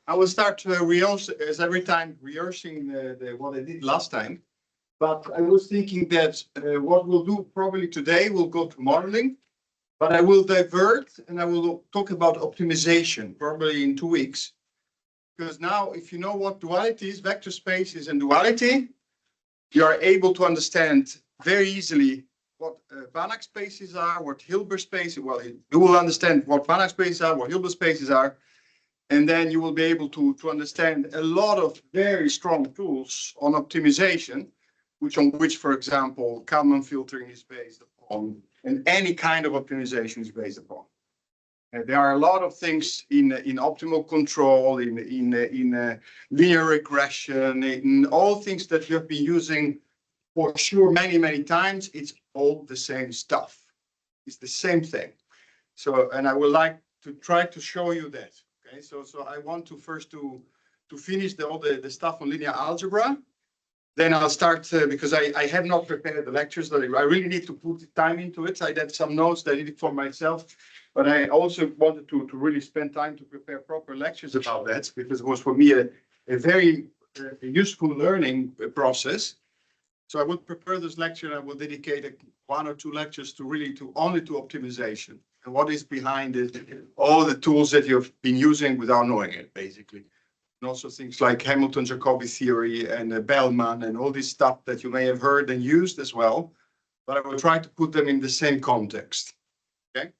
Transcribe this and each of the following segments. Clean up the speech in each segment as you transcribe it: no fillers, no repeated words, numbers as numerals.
I will start to rehearse as every time rehearsing what I did last time. But I was thinking that what we'll do probably today, we'll go to modeling, but I will divert and I will talk about optimization probably in 2 weeks. Because now, if you know what duality is, vector spaces and duality, you are able to understand very easily what Banach spaces are, what Hilbert spaces, well, you will understand what Banach spaces are, what Hilbert spaces are, and then you will be able to understand a lot of very strong tools on optimization, which, for example, Kalman filtering is based upon, and any kind of optimization is based upon. There are a lot of things in optimal control, in linear regression, in all things that you have been using for sure many times. It's all the same stuff. It's the same thing. So, and I would like to try to show you that. Okay, so I want to first to finish all the stuff on linear algebra. Then I'll start because I have not prepared the lectures. I really need to put time into it. I did some notes that I did it for myself. But I also wanted to really spend time to prepare proper lectures about that, because it was for me a very useful learning process. So I will prepare this lecture and I will dedicate 1 or 2 lectures to really only to optimization and what is behind it, all the tools that you've been using without knowing it, basically. And also things like Hamilton-Jacobi theory and Bellman and all this stuff that you may have heard and used as well. But I will try to put them in the same context. Okay.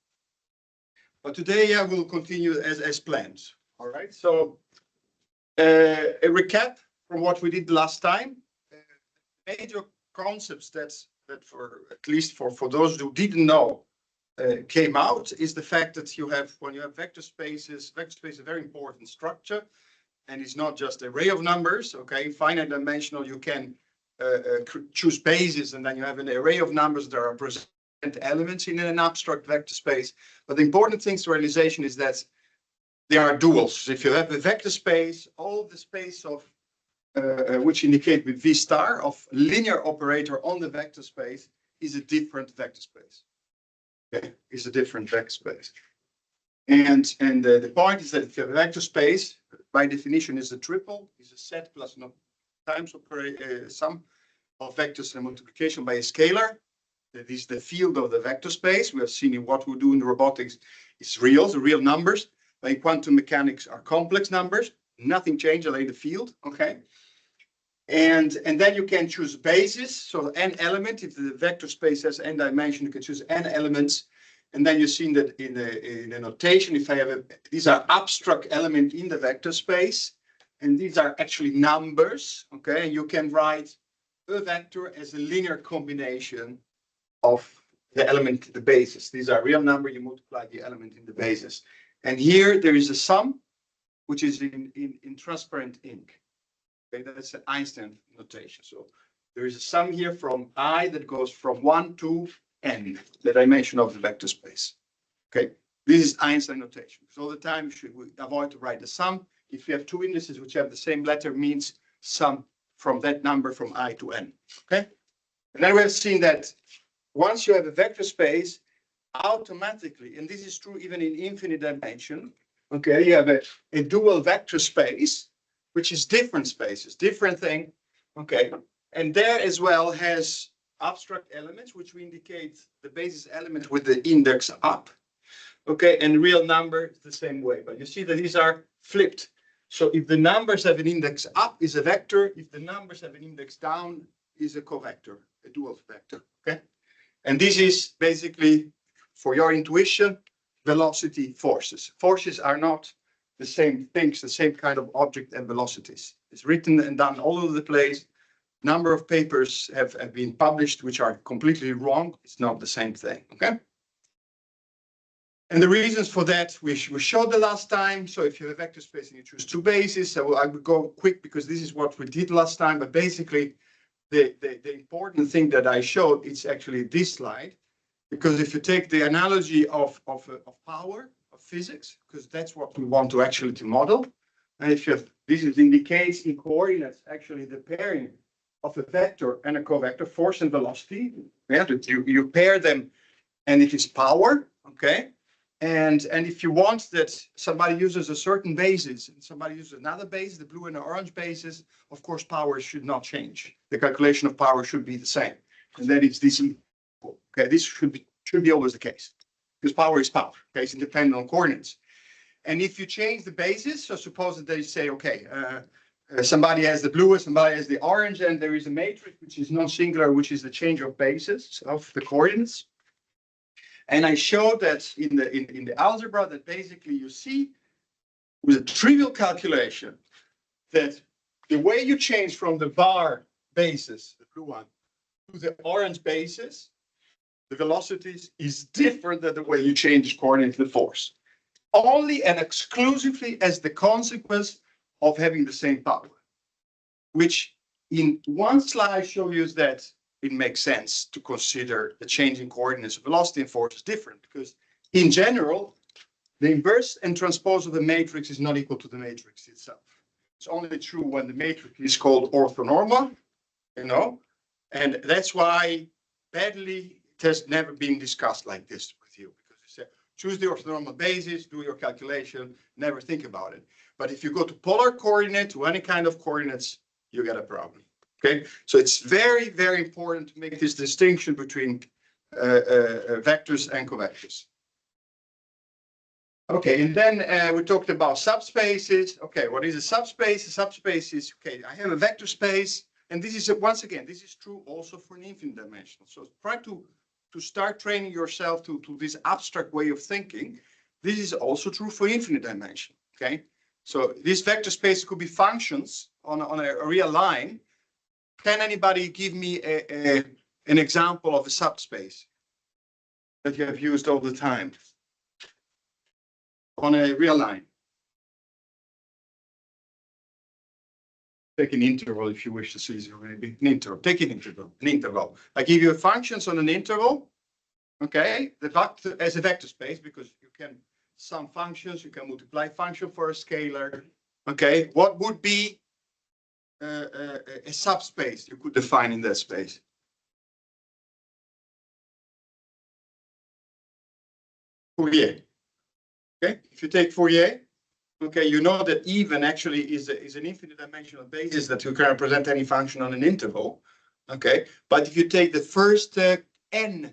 But today I will continue as planned. All right. So a recap from what we did last time. Major concepts that for at least for those who didn't know came out is the fact that when you have vector spaces is a very important structure, and it's not just an array of numbers. Okay, finite dimensional, you can choose bases, and then you have an array of numbers that are present elements in an abstract vector space. But the important thing to realization is that there are duals. If you have a vector space, all the space of which indicate with V star of linear operator on the vector space is a different vector space. Okay, is a different vector space. And the point is that if you have a vector space, by definition, is a triple, is a set plus no times sum of vectors and multiplication by a scalar. That is the field of the vector space. We have seen in what we do in robotics is real, the real numbers. By quantum mechanics are complex numbers. Nothing changed, only the field. Okay. And then you can choose bases. So n element, if the vector space has n dimension, you can choose n elements. And then you've seen that in the notation, if I have these are abstract element in the vector space, and these are actually numbers. Okay, and you can write a vector as a linear combination of the element, the basis. These are real number, you multiply the element in the basis. And here there is a sum, which is in transparent ink. Okay, that's an Einstein notation. So there is a sum here from I that goes from 1 to n, the dimension of the vector space. Okay, this is Einstein notation. So all the time you should avoid to write the sum. If you have 2 indices which have the same letter, means sum from that number from I to n. Okay, and then we have seen that once you have a vector space, automatically, and this is true even in infinite dimension, okay, you have a dual vector space, which is different spaces, different thing, okay, and there as well has abstract elements, which we indicate the basis element with the index up, okay, and real number the same way, but you see that these are flipped. So if the numbers have an index up is a vector, if the numbers have an index down is a covector, a dual vector, okay? And this is basically, for your intuition, velocity forces. Forces are not the same things, the same kind of object and velocities. It's written and done all over the place. Number of papers have been published which are completely wrong. It's not the same thing, okay? And the reasons for that we showed the last time. So if you have a vector space and you choose 2 bases, I will go quick because this is what we did last time. But basically, the important thing that I showed is actually this slide, because if you take the analogy of power of physics, because that's what we want to actually to model, and if you have, this indicates in coordinates actually the pairing of a vector and a covector, force and velocity. Yeah, you pair them, and it is power. Okay, And if you want that somebody uses a certain basis and somebody uses another base, the blue and the orange bases, of course, power should not change. The calculation of power should be the same. And then it's this equal. Okay, this should be always the case. Because power is power. Okay, it's independent on coordinates. And if you change the basis, so suppose that they say, okay, somebody has the blue, somebody has the orange, and there is a matrix which is non-singular, which is the change of basis of the coordinates. And I showed that in the algebra that basically you see with a trivial calculation that the way you change from the bar basis, the blue one, to the orange basis, the velocities is different than the way you change coordinate the force. Only and exclusively as the consequence of having the same power, which in one slide show you that it makes sense to consider the changing coordinates of velocity and force is different because in general, the inverse and transpose of the matrix is not equal to the matrix itself. It's only true when the matrix is called orthonormal, and that's why badly it has never been discussed like this with you because you say, choose the orthonormal basis, do your calculation, never think about it. But if you go to polar coordinate, to any kind of coordinates, you get a problem. Okay, so it's very, very important to make this distinction between vectors and covectors. Okay, and then we talked about subspaces. Okay, what is a subspace? A subspace is, okay, I have a vector space, and this is, once again, this is true also for an infinite dimensional. So try to start training yourself to this abstract way of thinking. This is also true for infinite dimension, okay? So this vector space could be functions on a real line. Can anybody give me an example of a subspace that you have used all the time on a real line? Take an interval if you wish to see zero, maybe an interval. Take an interval. I give you functions on an interval. Okay, the vector as a vector space because you can sum functions, you can multiply function for a scalar. Okay, what would be a subspace you could define in that space? Fourier. Okay, if you take Fourier, okay, you know that even actually is an infinite dimensional basis that you can represent any function on an interval. Okay, but if you take the first n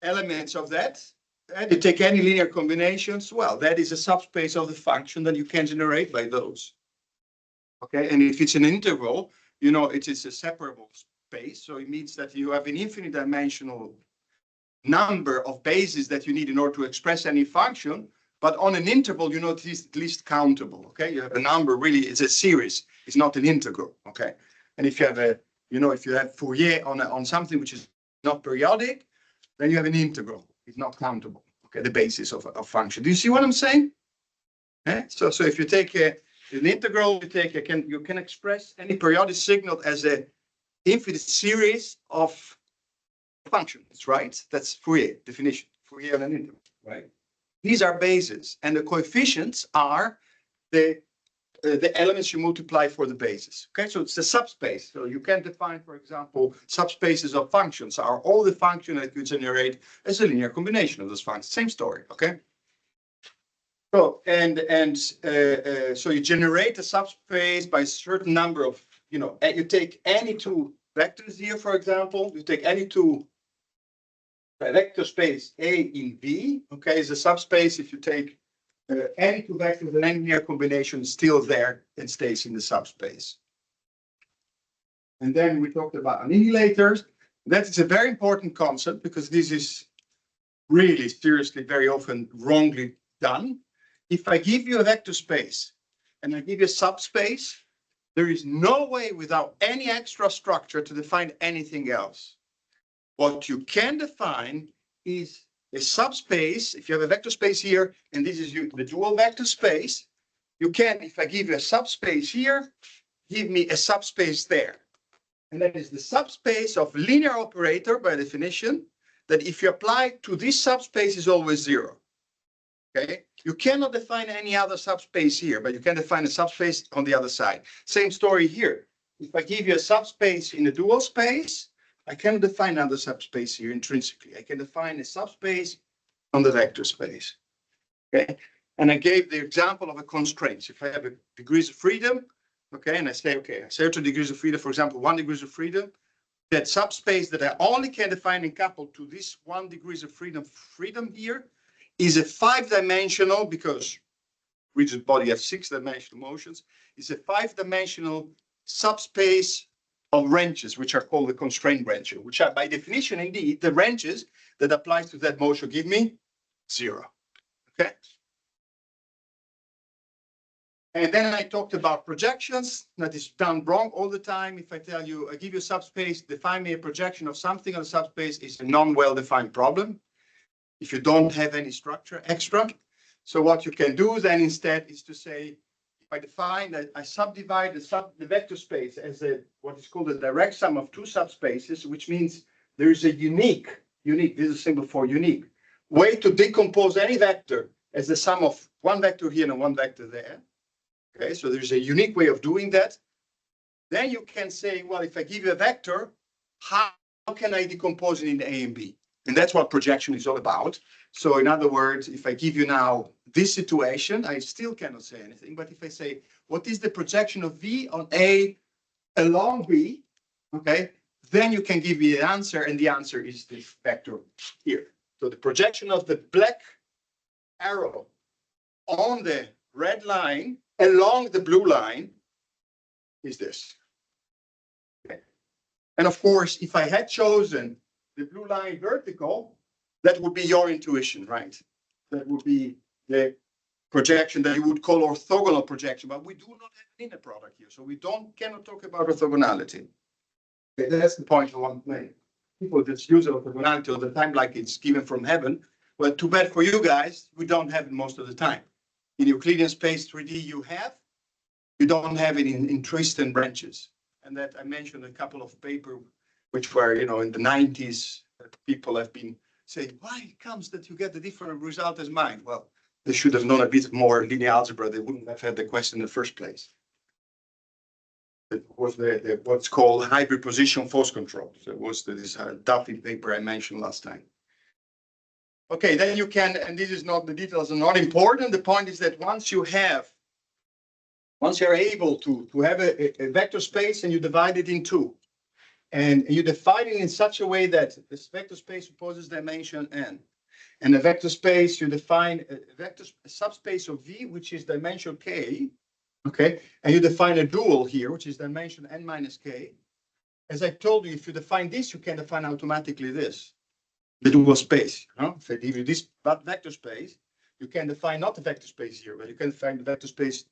elements of that, and you take any linear combinations, well, that is a subspace of the function that you can generate by those. Okay, and if it's an interval, you know, it is a separable space. So it means that you have an infinite dimensional number of bases that you need in order to express any function. But on an interval, you know, it is at least countable. Okay, you have a number, really, it's a series, it's not an integral. Okay, and if you have a, you know, if you have Fourier on something which is not periodic, then you have an integral. It's not countable. Okay, the basis of a function. Do you see what I'm saying? So if you take an integral, you can express any periodic signal as an infinite series of functions, right? That's Fourier definition. Fourier on an interval, right? These are bases, and the coefficients are the elements you multiply for the basis. Okay, so it's the subspace. So you can define, for example, subspaces of functions are all the functions that you generate as a linear combination of those functions. Same story. Okay. So so you generate a subspace by a certain number of, you know, you take any two vectors here, for example, you take any two vector space A in V. Okay, is a subspace if you take any two vectors and any linear combination is still there and stays in the subspace. And then we talked about annihilators. That is a very important concept because this is really seriously very often wrongly done. If I give you a vector space and I give you a subspace, there is no way without any extra structure to define anything else. What you can define is a subspace. If you have a vector space here, and this is the dual vector space, you can, if I give you a subspace here, give me a subspace there. And that is the subspace of linear operator by definition, that if you apply to this subspace is always zero. Okay, you cannot define any other subspace here, but you can define a subspace on the other side. Same story here. If I give you a subspace in a dual space, I can define another subspace here intrinsically. I can define a subspace on the vector space. Okay. And I gave the example of a constraint. So if I have a degrees of freedom, okay, and I say, okay, I say 2 degrees of freedom, for example, 1 degree of freedom, that subspace that I only can define and couple to this 1 degrees of freedom here is a 5-dimensional, because rigid body have 6-dimensional motions, is a 5-dimensional subspace of ranges, which are called the constraint ranges, which are by definition, indeed, the ranges that applies to that motion give me 0. Okay. And then I talked about projections. That is done wrong all the time. If I tell you, I give you a subspace, define me a projection of something on a subspace, is a non-well-defined problem if you don't have any structure extra. So what you can do then instead is to say, if I define that I subdivide the vector space as what is called a direct sum of 2 subspaces, which means there is a unique, this is a symbol for unique, way to decompose any vector as the sum of 1 vector here and 1 vector there. Okay, so there's a unique way of doing that. Then you can say, well, if I give you a vector, how can I decompose it in A and B? And that's what projection is all about. So in other words, if I give you now this situation, I still cannot say anything. But if I say, what is the projection of V on A along B? Okay, then you can give me an answer, and the answer is this vector here. So the projection of the black arrow on the red line along the blue line is this. Okay. And of course, if I had chosen the blue line vertical, that would be your intuition, right? That would be the projection that you would call orthogonal projection, but we do not have an inner product here, so we cannot talk about orthogonality. Okay, that's the point I want to make. People just use orthogonality all the time like it's given from heaven. Well, too bad for you guys, we don't have it most of the time. In Euclidean space 3D you don't have it in twists and branches. And that I mentioned a couple of papers which were, in the 90s, people have been saying, why it comes that you get a different result as mine? Well, they should have known a bit more linear algebra. They wouldn't have had the question in the first place. It was what's called hybrid position force control. So it was this Duffy paper I mentioned last time. Okay, then you can, and this is not, the details are not important. The point is that once you're able to have a vector space and you divide it in 2, and you define it in such a way that this vector space supposes dimension n, and the vector space, you define a subspace of V, which is dimension k, okay, and you define a dual here, which is dimension n minus k. As I told you, if you define this, you can define automatically this, the dual space. If I give you this vector space, you can define not the vector space here, but you can define the vector space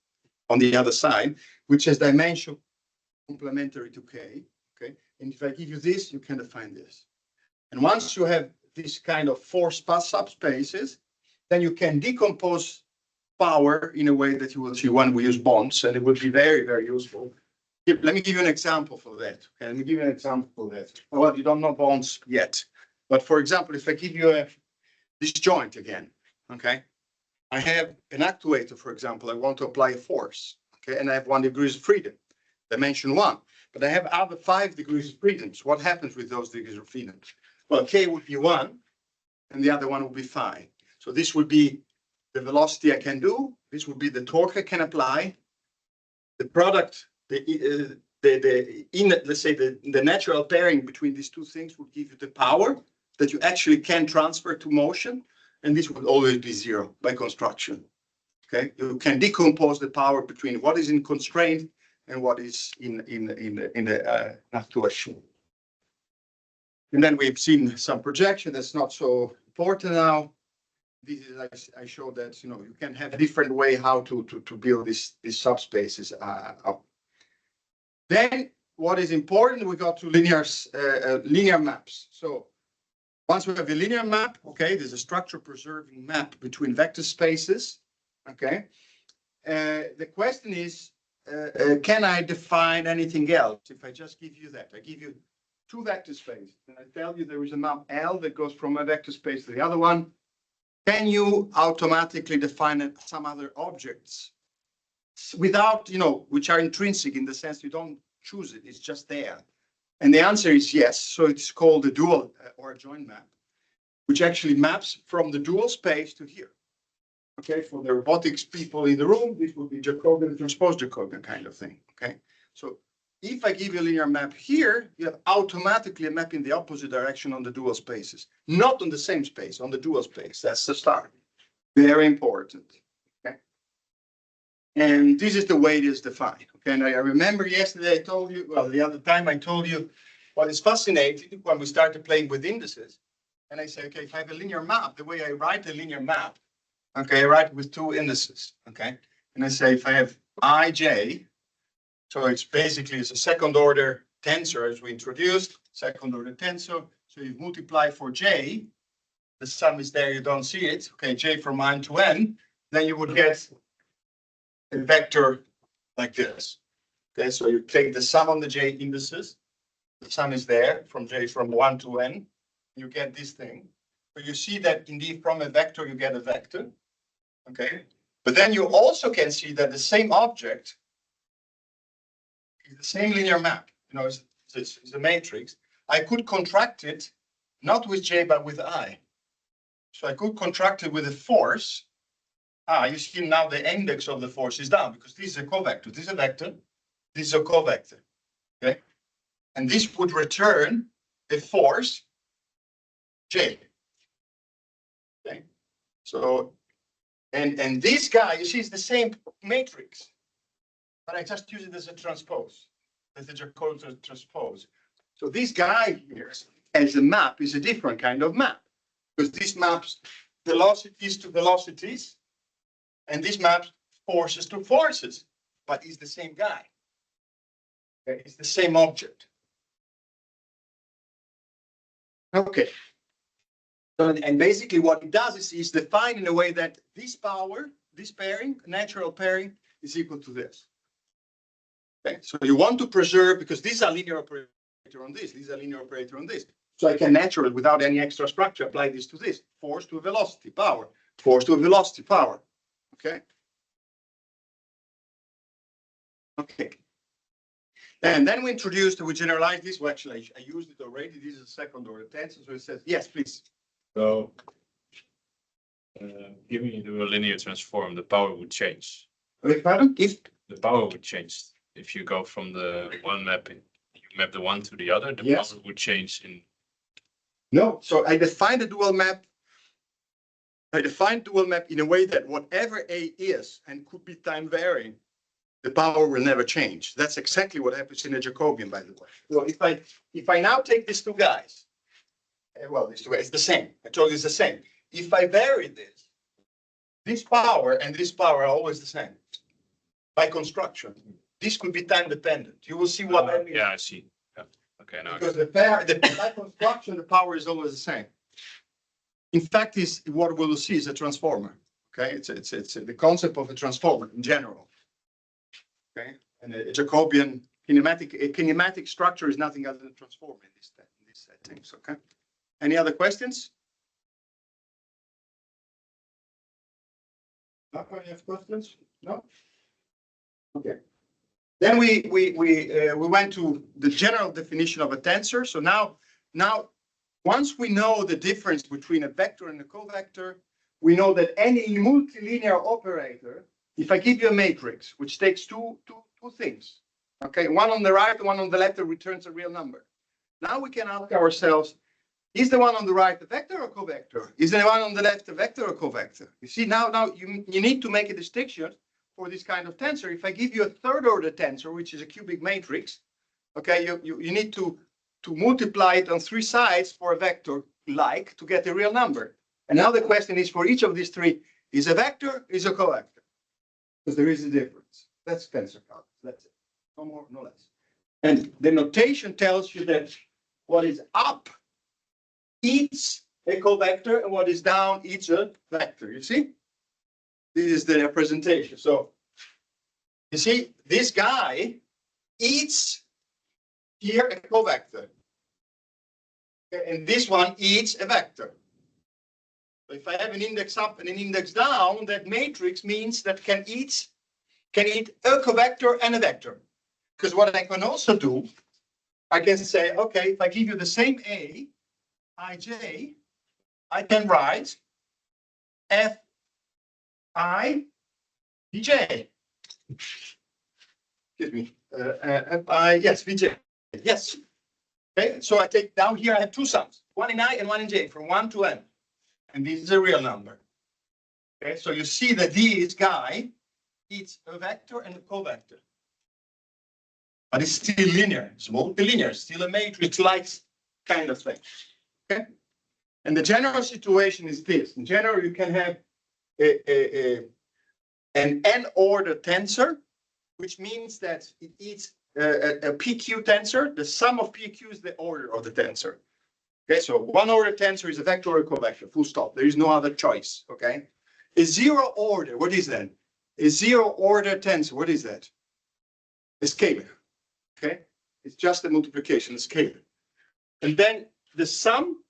on the other side, which has dimension complementary to k. Okay, and if I give you this, you can define this. And once you have this kind of 4 subspaces, then you can decompose power in a way that you will see when we use bonds, and it will be very, very useful. Let me give you an example for that. Okay, let me give you an example for that. Well, you don't know bonds yet, but for example, if I give you this joint again, okay, I have an actuator, for example, I want to apply a force, okay, and I have 1 degree of freedom, dimension 1, but I have other 5 degrees of freedom. So what happens with those degrees of freedom? Well, k would be 1, and the other one would be 5. So this would be the velocity I can do. This would be the torque I can apply. The product, let's say the natural pairing between these 2 things would give you the power that you actually can transfer to motion, and this would always be 0 by construction. Okay, you can decompose the power between what is in constraint and what is in the actuation. And then we've seen some projection that's not so important now. This is, I showed that, you can have a different way how to build these subspaces up. Then what is important, we got to linear maps. So once we have a linear map, okay, there's a structure preserving map between vector spaces, okay. The question is, can I define anything else if I just give you that? I give you 2 vector spaces, and I tell you there is a map L that goes from a vector space to the other one. Can you automatically define some other objects without, which are intrinsic in the sense you don't choose it, it's just there? And the answer is yes. So it's called a dual or a joint map, which actually maps from the dual space to here. Okay, for the robotics people in the room, this would be Jacobian transpose Jacobian kind of thing. Okay, so if I give you a linear map here, you have automatically a map in the opposite direction on the dual spaces, not on the same space, on the dual space. That's the start. Very important. Okay, and this is the way it is defined. Okay, and I remember yesterday I told you, well, the other time I told you what is fascinating when we started playing with indices. And I say, okay, if I have a linear map, the way I write a linear map, okay, I write with two indices, okay? And I say if I have ij, so it's basically it's a second order tensor as we introduced, second order tensor. So you multiply for j, the sum is there, you don't see it, okay, j from n to n, then you would get a vector like this. Okay, so you take the sum on the j indices, the sum is there from j from 1 to n, you get this thing. So you see that indeed from a vector you get a vector. Okay, but then you also can see that the same object is the same linear map. You know, it's a matrix. I could contract it not with j but with I. So I could contract it with a force. You see now the index of the force is down because this is a covector. This is a vector. This is a covector. Okay, and this would return a force j. Okay, so. And this guy, you see, is the same matrix, but I just use it as a transpose, as a Jacobian transpose. So this guy here, as a map, is a different kind of map, because this maps velocities to velocities, and this maps forces to forces, but it's the same guy. Okay? It's the same object. Okay. So, and basically what it does is defined in a way that this power, this pairing, natural pairing, is equal to this. Okay, so you want to preserve, because these are linear operator on this, these are linear operator on this. So I can naturally, without any extra structure, apply this to this. Force to a velocity, power. Force to a velocity, power. Okay. Okay. And then we generalized this. Well, actually, I used it already. This is a second order tensor. So it says, yes, please. So, given you do a linear transform, the power would change. Pardon? If the power would change, if you go from the one mapping, you map the one to the other, the yes. power would change in. No, so I define the dual map. I define dual map in a way that whatever A is and could be time varying, the power will never change. That's exactly what happens in a Jacobian, by the way. So if I now take these two guys. Well, these two guys, it's the same. I told you it's the same. If I vary this power and this power are always the same by construction. This could be time dependent. You will see what that means. Yeah, I see. Yeah. Okay, now because by construction, the power is always the same. In fact, is what we will see is a transformer. Okay, it's the concept of a transformer in general. Okay, and a Jacobian kinematic structure is nothing other than a transformer in these settings. Okay. Any other questions? No, any have questions? No. Okay. Then we went to the general definition of a tensor. So now once we know the difference between a vector and a covector, we know that any multilinear operator, if I give you a matrix which takes two things, okay, one on the right, one on the left, that returns a real number. Now we can ask ourselves, is the one on the right a vector or covector? Is the one on the left a vector or covector? You see, now you need to make a distinction for this kind of tensor. If I give you a third order tensor, which is a cubic matrix, okay, you need to multiply it on three sides for a vector like to get a real number. And now the question is, for each of these three, is a vector, is a covector? Because there is a difference. That's tensor calculus. That's it. No more, no less. And the notation tells you that what is up eats a covector and what is down eats a vector. You see? This is the representation. So you see, this guy eats here a covector. Okay, and this one eats a vector. So if I have an index up and an index down, that matrix means that can eat a covector and a vector. Because what I can also do, I can say, okay, if I give you the same A, ij, I can write f I Vj. Excuse me. Yes, Vj. Yes. Okay, so I take down here, I have two sums, one in I and one in j, from 1 to n. And this is a real number. Okay, so you see that this guy, it's a vector and a covector. But it's still linear, it's multilinear, still a matrix-like kind of thing. Okay? And the general situation is this. In general, you can have an n-order tensor, which means that it's a PQ tensor. The sum of PQ is the order of the tensor. Okay, so one order tensor is a vector or a covector, full stop. There is no other choice, okay? A zero order, what is that? A zero order tensor, what is that? A scalar, okay? It's just a multiplication, a scalar. And then the sum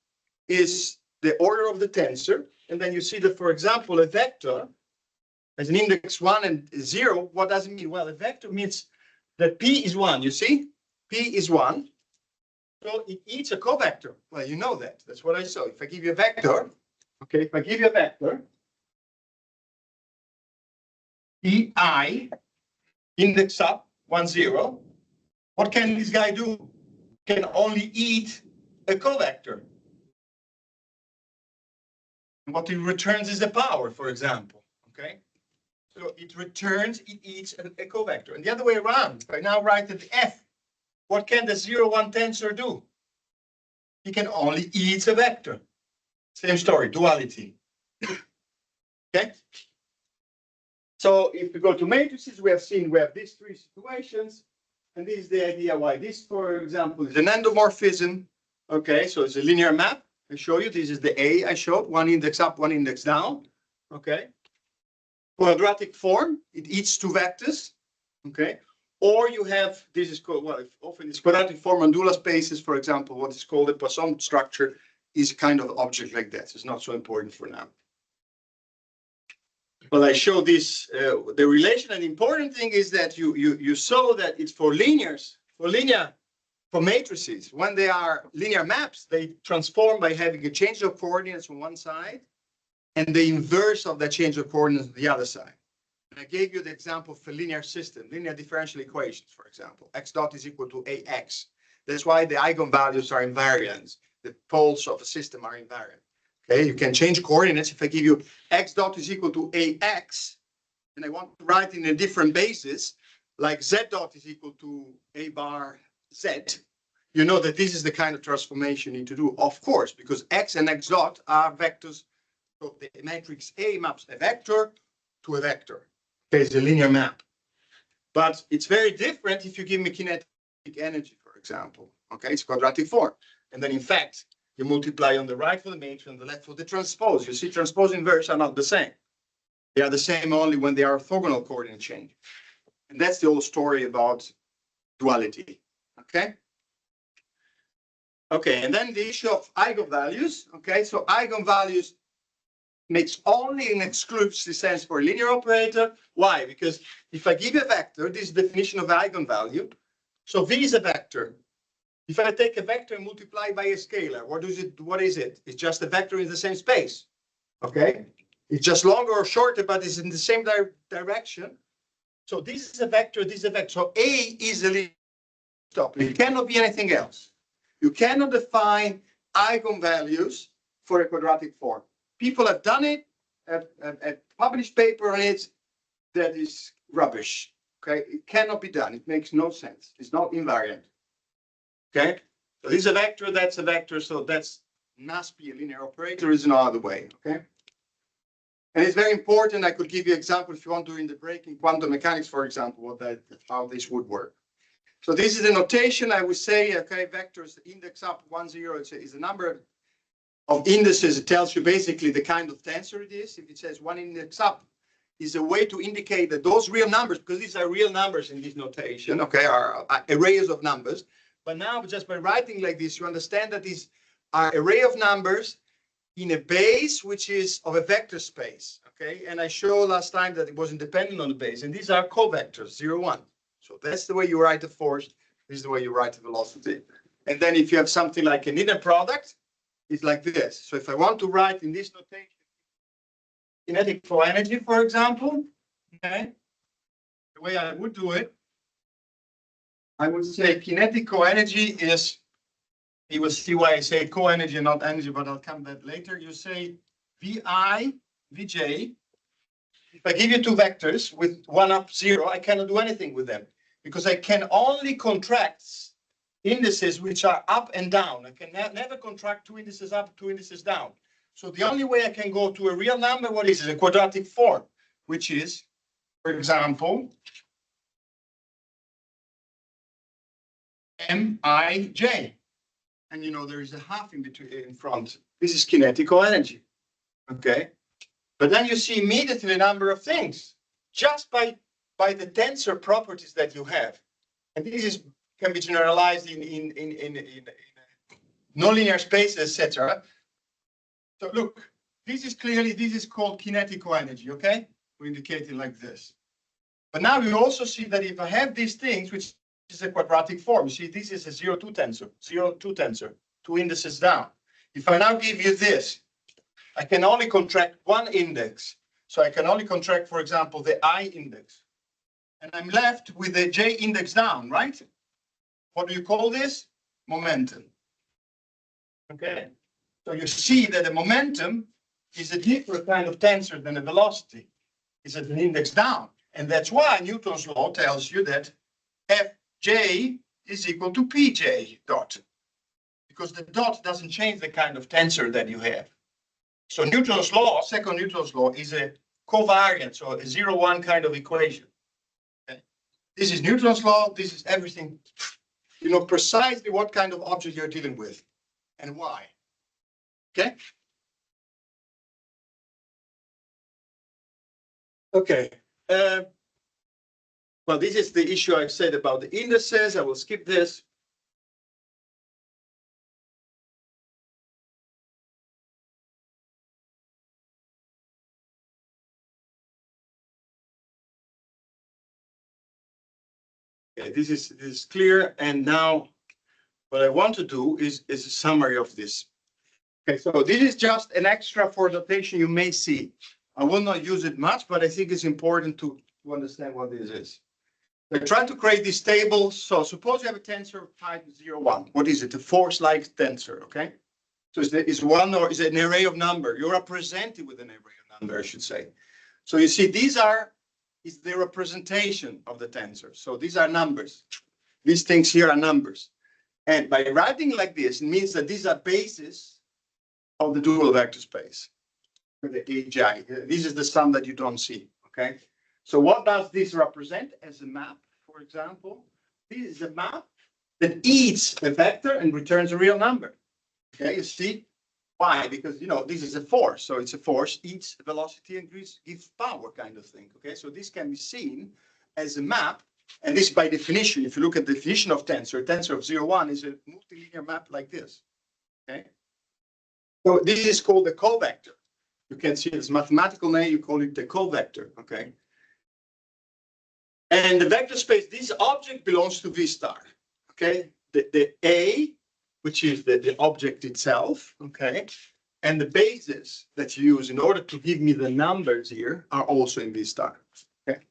is the order of the tensor. And then you see that, for example, a vector has an index 1 and 0. What does it mean? Well, a vector means that P is 1, you see? P is 1. So it's a covector. Well, you know that. That's what I saw. If I give you a vector, okay, if I give you a vector, EI, index up, 1, 0, what can this guy do? Can only eat a covector. And what it returns is the power, for example, okay? So it returns, it eats a covector. And the other way around, if I now write that F, what can the 0, 1 tensor do? He can only eat a vector. Same story, duality. Okay? So if we go to matrices, we have these three situations. And this is the idea why this, for example, is an endomorphism. Okay, so it's a linear map. I show you, this is the A I showed, one index up, one index down. Okay. Quadratic form, it eats two vectors. Okay. Or you have, this is called, well, often it's quadratic form on Dula spaces, for example, what is called a Poisson structure is kind of object like that. It's not so important for now. Well, I show this, the relation, and the important thing is that you saw that it's for linears, for matrices. When they are linear maps, they transform by having a change of coordinates on one side and the inverse of that change of coordinates on the other side. And I gave you the example for linear system, linear differential equations, for example. X dot is equal to AX. That's why the eigenvalues are invariant. The poles of a system are invariant. Okay, you can change coordinates. If I give you X dot is equal to AX, and I want to write in a different basis, like Z dot is equal to A bar Z, you know that this is the kind of transformation you need to do, of course, because X and X dot are vectors. So the matrix A maps a vector to a vector. Okay, it's a linear map. But it's very different if you give me kinetic energy, for example. Okay, it's quadratic form. And then in fact, you multiply on the right for the matrix, on the left for the transpose. You see, transpose and inverse are not the same. They are the same only when they are orthogonal coordinate change. And that's the whole story about duality. Okay? Okay, and then the issue of eigenvalues. Okay, so eigenvalues makes only an exclusive sense for a linear operator. Why? Because if I give you a vector, this is the definition of eigenvalue. So V is a vector. If I take a vector and multiply by a scalar, what is it? It's just a vector in the same space. Okay? It's just longer or shorter, but it's in the same direction. So this is a vector, this is a vector. So A is a linear stop. It cannot be anything else. You cannot define eigenvalues for a quadratic form. People have done it, have published paper on it. That is rubbish. Okay? It cannot be done. It makes no sense. It's not invariant. Okay, so this is a vector, that's a vector, so that's must be a linear operator, is no other way. Okay, and it's very important. I could give you an example if you want to in the break in quantum mechanics, for example, how this would work. So this is the notation. I would say, okay, vectors index up 1, 0 is a number of indices. It tells you basically the kind of tensor it is. If it says one index up, is a way to indicate that those real numbers, because these are real numbers in this notation, okay, are arrays of numbers. But now, just by writing like this, you understand that these are array of numbers in a base which is of a vector space. Okay, and I showed last time that it was independent on the base, and these are covectors, 0, 1. So that's the way you write the force. This is the way you write the velocity. And then if you have something like an inner product, it's like this. So if I want to write in this notation, kinetic flow energy, for example, okay, the way I would do it, I would say kinetic co-energy is, you will see why I say co-energy and not energy, but I'll come to that later. You say VI, Vj. If I give you two vectors with one up 0, I cannot do anything with them because I can only contract indices which are up and down. I can never contract two indices up, two indices down. So the only way I can go to a real number, what is it? A quadratic form, which is, for example, Mij. And you know, there is a half in between in front. This is kinetical energy. Okay. But then you see immediately a number of things just by the tensor properties that you have. And this can be generalized in nonlinear spaces, etc. So look, this is called kinetical energy, okay? We indicate it like this. But now you also see that if I have these things, which is a quadratic form, you see this is a 0,2 tensor, 0,2 tensor, two indices down. If I now give you this, I can only contract one index. So I can only contract, for example, the I index. And I'm left with the J index down, right? What do you call this? Momentum. Okay. So you see that the momentum is a different kind of tensor than a velocity. It's at an index down. And that's why Newton's law tells you that Fj is equal to Pj dot. Because the dot doesn't change the kind of tensor that you have. So Newton's law, second Newton's law, is a covariant, so a 0-1 kind of equation. Okay. This is Newton's law. This is everything. You know precisely what kind of object you're dealing with and why. Okay. Okay. Well, this is the issue I said about the indices. I will skip this. Okay, this is clear. And now what I want to do is a summary of this. Okay, so this is just an extra for notation you may see. I will not use it much, but I think it's important to understand what this is. I try to create this table. So suppose you have a tensor of type 0, 1. What is it? A force-like tensor, okay? So is one or is it an array of number? You're represented with an array of number, I should say. So you see, is the representation of the tensor. So these are numbers. These things here are numbers. And by writing like this, it means that these are bases of the dual vector space. The Aj. This is the sum that you don't see, okay? So what does this represent as a map, for example? This is a map that eats a vector and returns a real number. Okay, you see? Why? Because, you know, this is a force. So it's a force, eats velocity and gives power kind of thing. Okay, so this can be seen as a map. And this by definition, if you look at the definition of tensor of 0, 1 is a multilinear map like this. Okay. So this is called the covector. You can see its mathematical name, you call it the covector. Okay. And the vector space, this object belongs to V star. Okay. The A, which is the object itself, okay, and the bases that you use in order to give me the numbers here are also in V star. Okay.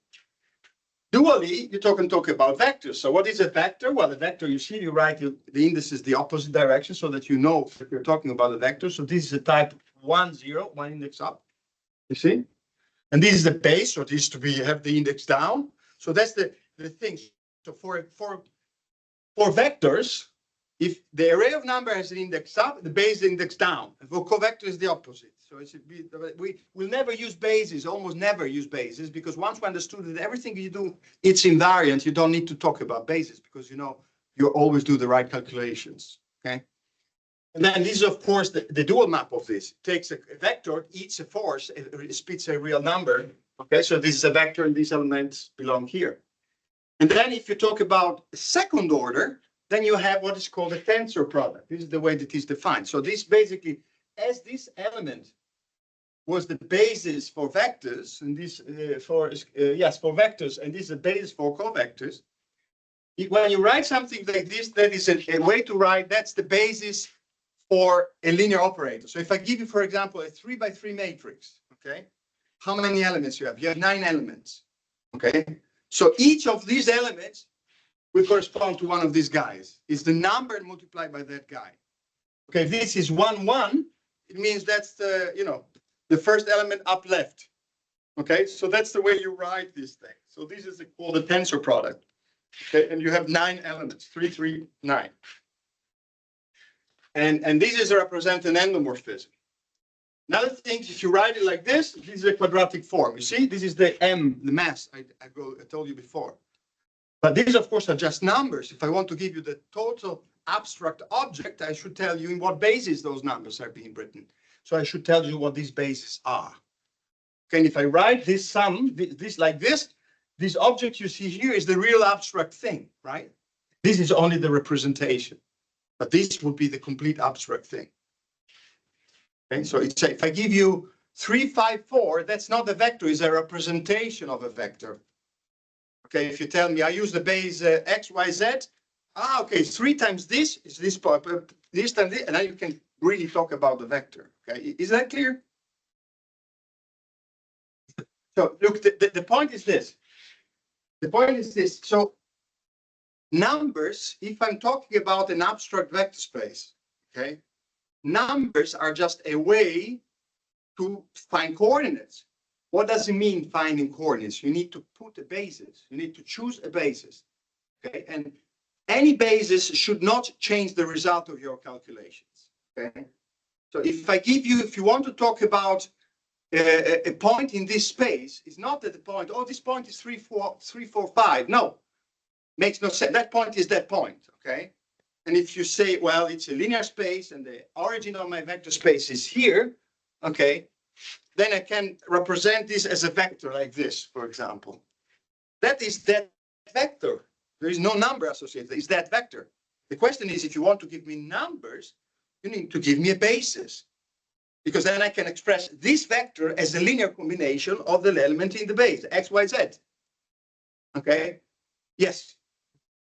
Dually, you can talk about vectors. So what is a vector? Well, a vector, you see, you write the indices the opposite direction so that you know that you're talking about a vector. So this is a type 1, 0, one index up. You see? And this is the base, so this is to be have the index down. So that's the thing. So for vectors, if the array of number has an index up, the base index down. And for covector is the opposite. So we will never use bases, almost never use bases, because once we understood that everything you do, it's invariant, you don't need to talk about bases because you know you always do the right calculations. Okay. And then this is, of course, the dual map of this. It takes a vector, eats a force, it spits a real number. Okay, so this is a vector and these elements belong here. And then if you talk about second order, then you have what is called a tensor product. This is the way that it is defined. So this basically, as this element was the basis for vectors, and this for vectors, and this is the basis for covectors. When you write something like this, that is a way to write. That's the basis for a linear operator. So if I give you, for example, a 3 by 3 matrix, okay, how many elements you have. You have 9 elements. Okay. So each of these elements will correspond to one of these guys. It's the number multiplied by that guy. Okay. If this is 1, 1, it means that's the, you know, the first element up left. Okay. So that's the way you write this thing. So this is called a tensor product. Okay. And you have 9 elements, 3, 3, 9. And this is represent an endomorphism. Another thing, if you write it like this is a quadratic form. You see, this is the M, the mass I told you before. But these, of course, are just numbers. If I want to give you the total abstract object, I should tell you in what basis those numbers are being written. So I should tell you what these bases are. Okay, and if I write this sum, this like this object you see here is the real abstract thing, right? This is only the representation. But this would be the complete abstract thing. Okay, so it's, if I give you 3, 5, 4, that's not a vector, it's a representation of a vector. Okay, if you tell me I use the base x, y, z, okay, 3 times this is this part, this times this, and then you can really talk about the vector. Okay, is that clear? So look, the point is this. The point is this. So numbers, if I'm talking about an abstract vector space, okay, numbers are just a way to find coordinates. What does it mean finding coordinates? You need to put a basis. You need to choose a basis. Okay, and any basis should not change the result of your calculations. Okay, so if you want to talk about a point in this space, it's not that the point, oh, this point is 3, 4, 5. No. Makes no sense. That point is that point, okay? And if you say, well, it's a linear space and the origin of my vector space is here, okay, then I can represent this as a vector like this, for example. That is that vector. There is no number associated. It's that vector. The question is, if you want to give me numbers, you need to give me a basis. Because then I can express this vector as a linear combination of the element in the base, x, y, z. Okay? Yes?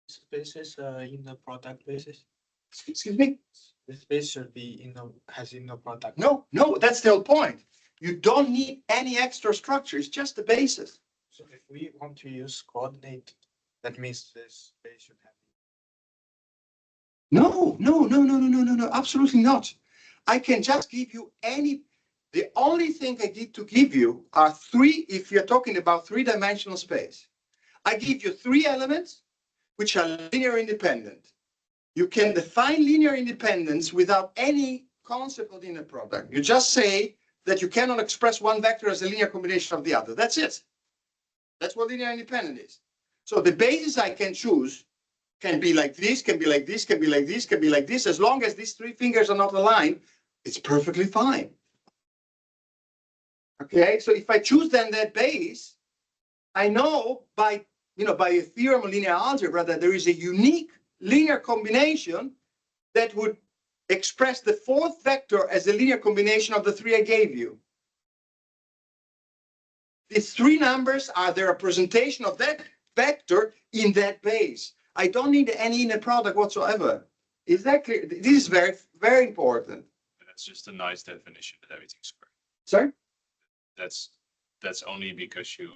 Spaces in the product basis. Excuse me? The space should be in the product. No, that's the whole point. You don't need any extra structure. It's just the basis. So if we want to use coordinate, that means this space should have. No, absolutely not. I can just give you any. The only thing I need to give you are 3, if you're talking about 3-dimensional space. I give you 3 elements which are linear independent. You can define linear independence without any concept of linear product. You just say that you cannot express one vector as a linear combination of the other. That's it. That's what linear independent is. So the basis I can choose can be like this, can be like this, can be like this, can be like this. As long as these 3 fingers are not aligned, it's perfectly fine. Okay, so if I choose then that base, I know by a theorem of linear algebra that there is a unique linear combination that would express the 4th vector as a linear combination of the 3 I gave you. These 3 numbers are the representation of that vector in that base. I don't need any inner product whatsoever. Is that clear? This is very, very important. That's just a nice definition that everything's square. Sorry? That's only because you'd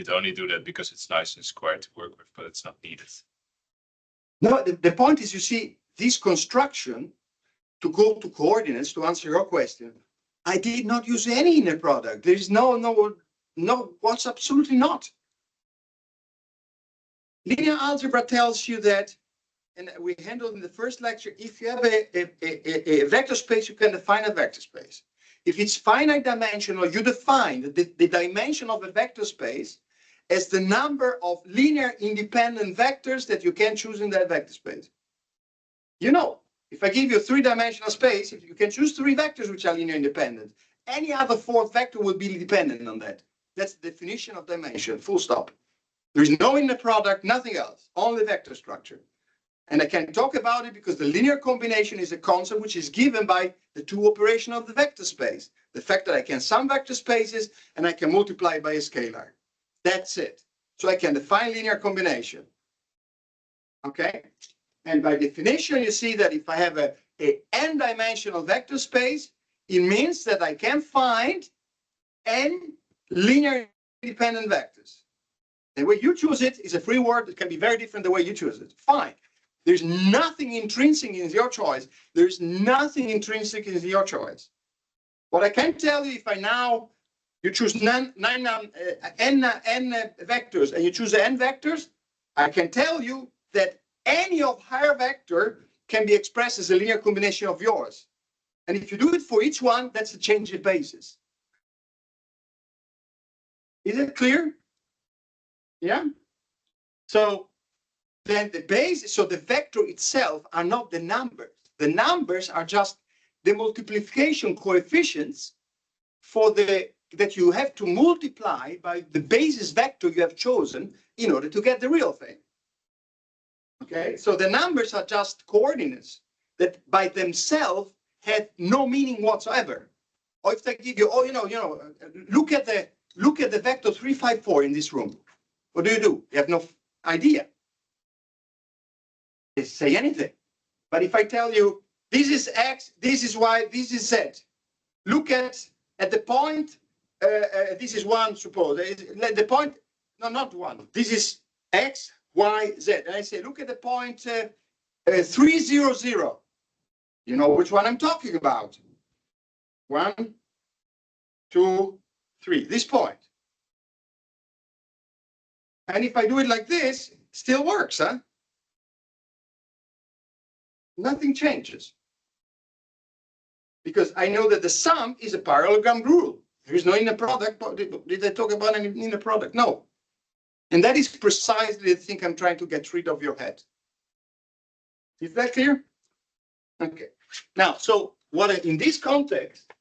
only do that because it's nice and square to work with, but it's not needed. No, the point is, you see, this construction to go to coordinates, to answer your question, I did not use any inner product. There is no, what's absolutely not. Linear algebra tells you that, and we handled in the first lecture, if you have a vector space, you can define a vector space. If it's finite dimensional, you define the dimension of a vector space as the number of linear independent vectors that you can choose in that vector space. You know, if I give you a 3-dimensional space, if you can choose 3 vectors which are linear independent, any other 4th vector will be dependent on that. That's the definition of dimension, full stop. There is no inner product, nothing else, only vector structure. And I can talk about it because the linear combination is a concept which is given by the 2 operation of the vector space. The fact that I can sum vector spaces and I can multiply by a scalar. That's it. So I can define linear combination. Okay? And by definition, you see that if I have a n-dimensional vector space, It means that I can find n linear independent vectors. The way you choose it is a free word. It can be very different the way you choose it. Fine. There's nothing intrinsic in your choice. There's nothing intrinsic in your choice. What I can tell you, if I now, you choose n vectors and you choose n vectors, I can tell you that any of higher vector can be expressed as a linear combination of yours. And if you do it for each one, that's a change in basis. Is it clear? Yeah. So then the base, so the vector itself are not the numbers. The numbers are just the multiplication coefficients for the that you have to multiply by the basis vector you have chosen in order to get the real thing. Okay, so the numbers are just coordinates that by themselves have no meaning whatsoever. Or if they give you, look at the vector 354 in this room. What do? You have no idea. They say anything. But if I tell you this is X, this is Y, this is Z, look at the point. This is 1, suppose. The point, no, not 1. This is X, Y, Z. And I say, look at the point 300. You know which one I'm talking about. 1, 2, 3. This point. And if I do it like this, it still works, huh? Nothing changes. Because I know that the sum is a parallelogram rule. There is no inner product. Did I talk about an inner product? No. And that is precisely the thing I'm trying to get rid of your head. Is that clear? Okay. Now, so what in this context,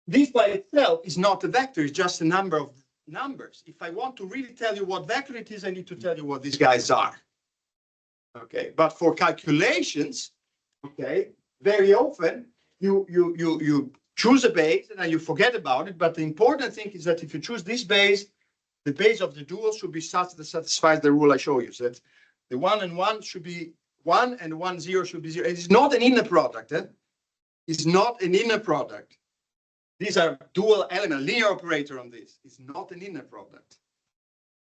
this by itself is not a vector, it's just a number of numbers. If I want to really tell you what vector it is, I need to tell you what these guys are. Okay, but for calculations, okay, very often you choose a base and then you forget about it. But the important thing is that if you choose this base, the base of the dual should be such that satisfies the rule I show you. So that the 1 and 1 should be 1 and 1, 0 should be 0. It is not an inner product. It's not an inner product. These are dual element, linear operator on this. It's not an inner product.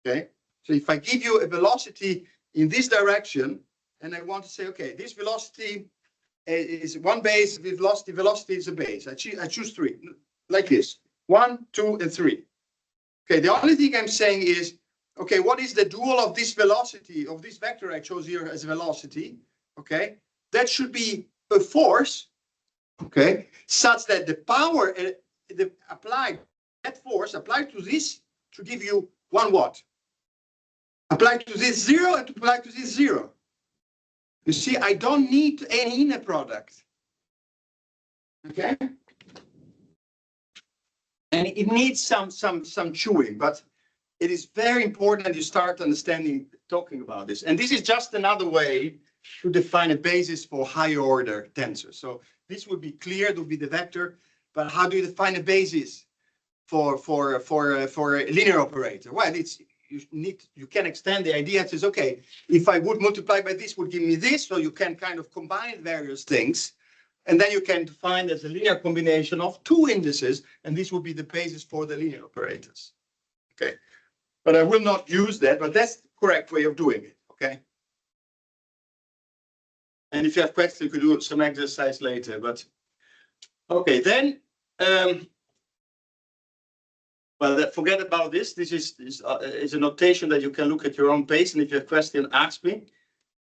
Okay, so if I give you a velocity in this direction, and I want to say, okay, this velocity is one base, velocity is a base. I choose 3, like this, 1, 2, and 3. Okay, the only thing I'm saying is, okay, what is the dual of this velocity, of this vector I chose here as a velocity? Okay, that should be a force, okay, such that the power applied, that force applied to this to give you 1 watt. Applied to this 0 and applied to this 0. You see, I don't need any inner product. Okay? And it needs some chewing, but it is very important that you start understanding, talking about this. And this is just another way to define a basis for higher order tensors. So this would be clear, it would be the vector, but how do you define a basis for a linear operator? Well, you can extend the idea. It says, okay, if I would multiply by this, would give me this. So you can kind of combine various things. And then you can define as a linear combination of 2 indices. And this would be the basis for the linear operators. Okay. But I will not use that, but that's the correct way of doing it. Okay. And if you have questions, you could do some exercise later. But okay, then well, forget about this. This is a notation that you can look at your own pace. And if you have a question, ask me,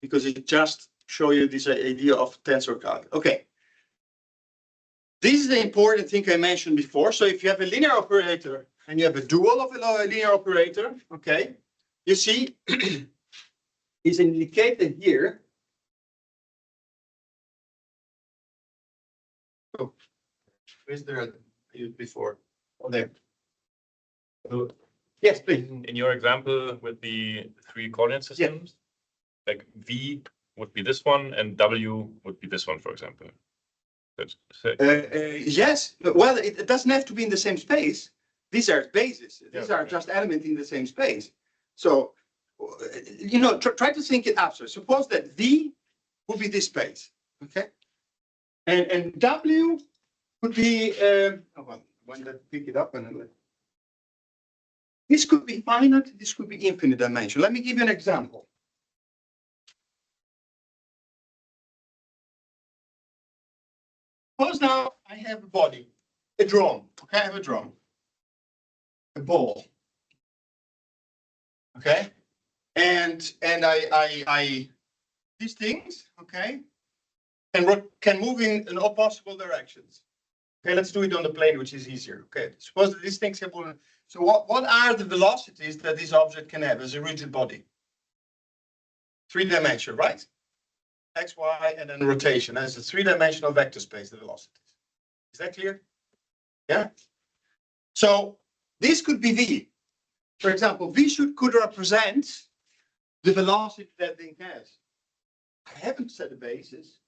because it just show you this idea of tensor calc. Okay. This is the important thing I mentioned before. So if you have a linear operator and you have a dual of a linear operator, okay, you see is indicated here. Oh, where's there before? Oh, there. Yes, please. In your example with the 3 coordinate systems, like V would be this one and W would be this one, for example. Yes, well, it doesn't have to be in the same space. These are bases. These are just elements in the same space. So, try to think it up. So suppose that V would be this space, okay? And W could be, when they pick it up and this could be finite, this could be infinite dimension. Let me give you an example. Suppose now I have a body, a drum. Okay, I have a drum, a ball. Okay, and I these things, okay, and can move in all possible directions. Okay, let's do it on the plane, which is easier. Okay, suppose that these things have. So what are the velocities that this object can have as a rigid body? 3-dimensional, right? X, Y, and then rotation. As a 3-dimensional vector space, the velocities. Is that clear? Yeah. So this could be V. For example, V could represent the velocity that thing has. I haven't set a basis,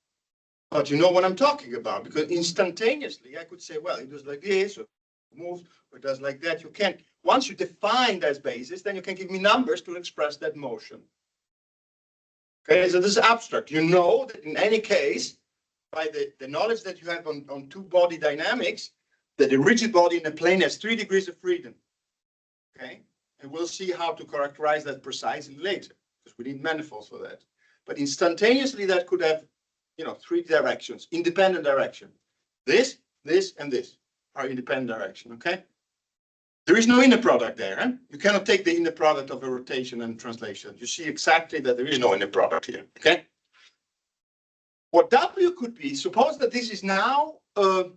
but you know what I'm talking about, because instantaneously I could say, well, it does like this, or moves, or it does like that. You can, once you define that basis, then you can give me numbers to express that motion. Okay, so this is abstract. You know that in any case, by the knowledge that you have on two-body dynamics, that the rigid body in a plane has 3 degrees of freedom. Okay, and we'll see how to characterize that precisely later, because we need manifolds for that. But instantaneously, that could have, 3 directions, independent direction. This, and this are independent direction. Okay. There is no inner product there. Eh? You cannot take the inner product of a rotation and translation. You see exactly that there is no inner product here. Okay. What W could be, suppose that this is now in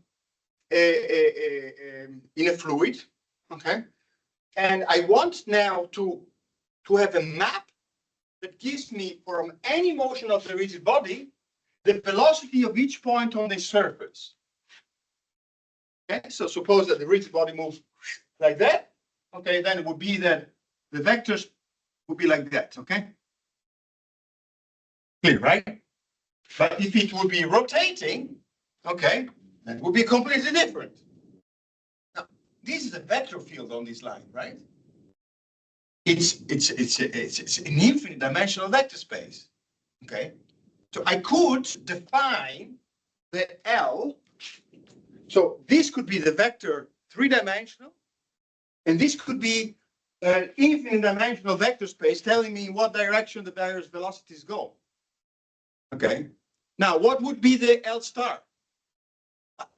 a fluid. Okay. And I want now to have a map that gives me, from any motion of the rigid body, the velocity of each point on the surface. Okay, so suppose that the rigid body moves like that. Okay, then it would be that the vectors would be like that. Okay, clear, right? But if it would be rotating, okay, then it would be completely different. Now, this is a vector field on this line, right? It's an infinite dimensional vector space. Okay, so I could define the L. So this could be the vector 3-dimensional, and this could be an infinite dimensional vector space telling me in what direction the various velocities go. Okay. Now, what would be the L star?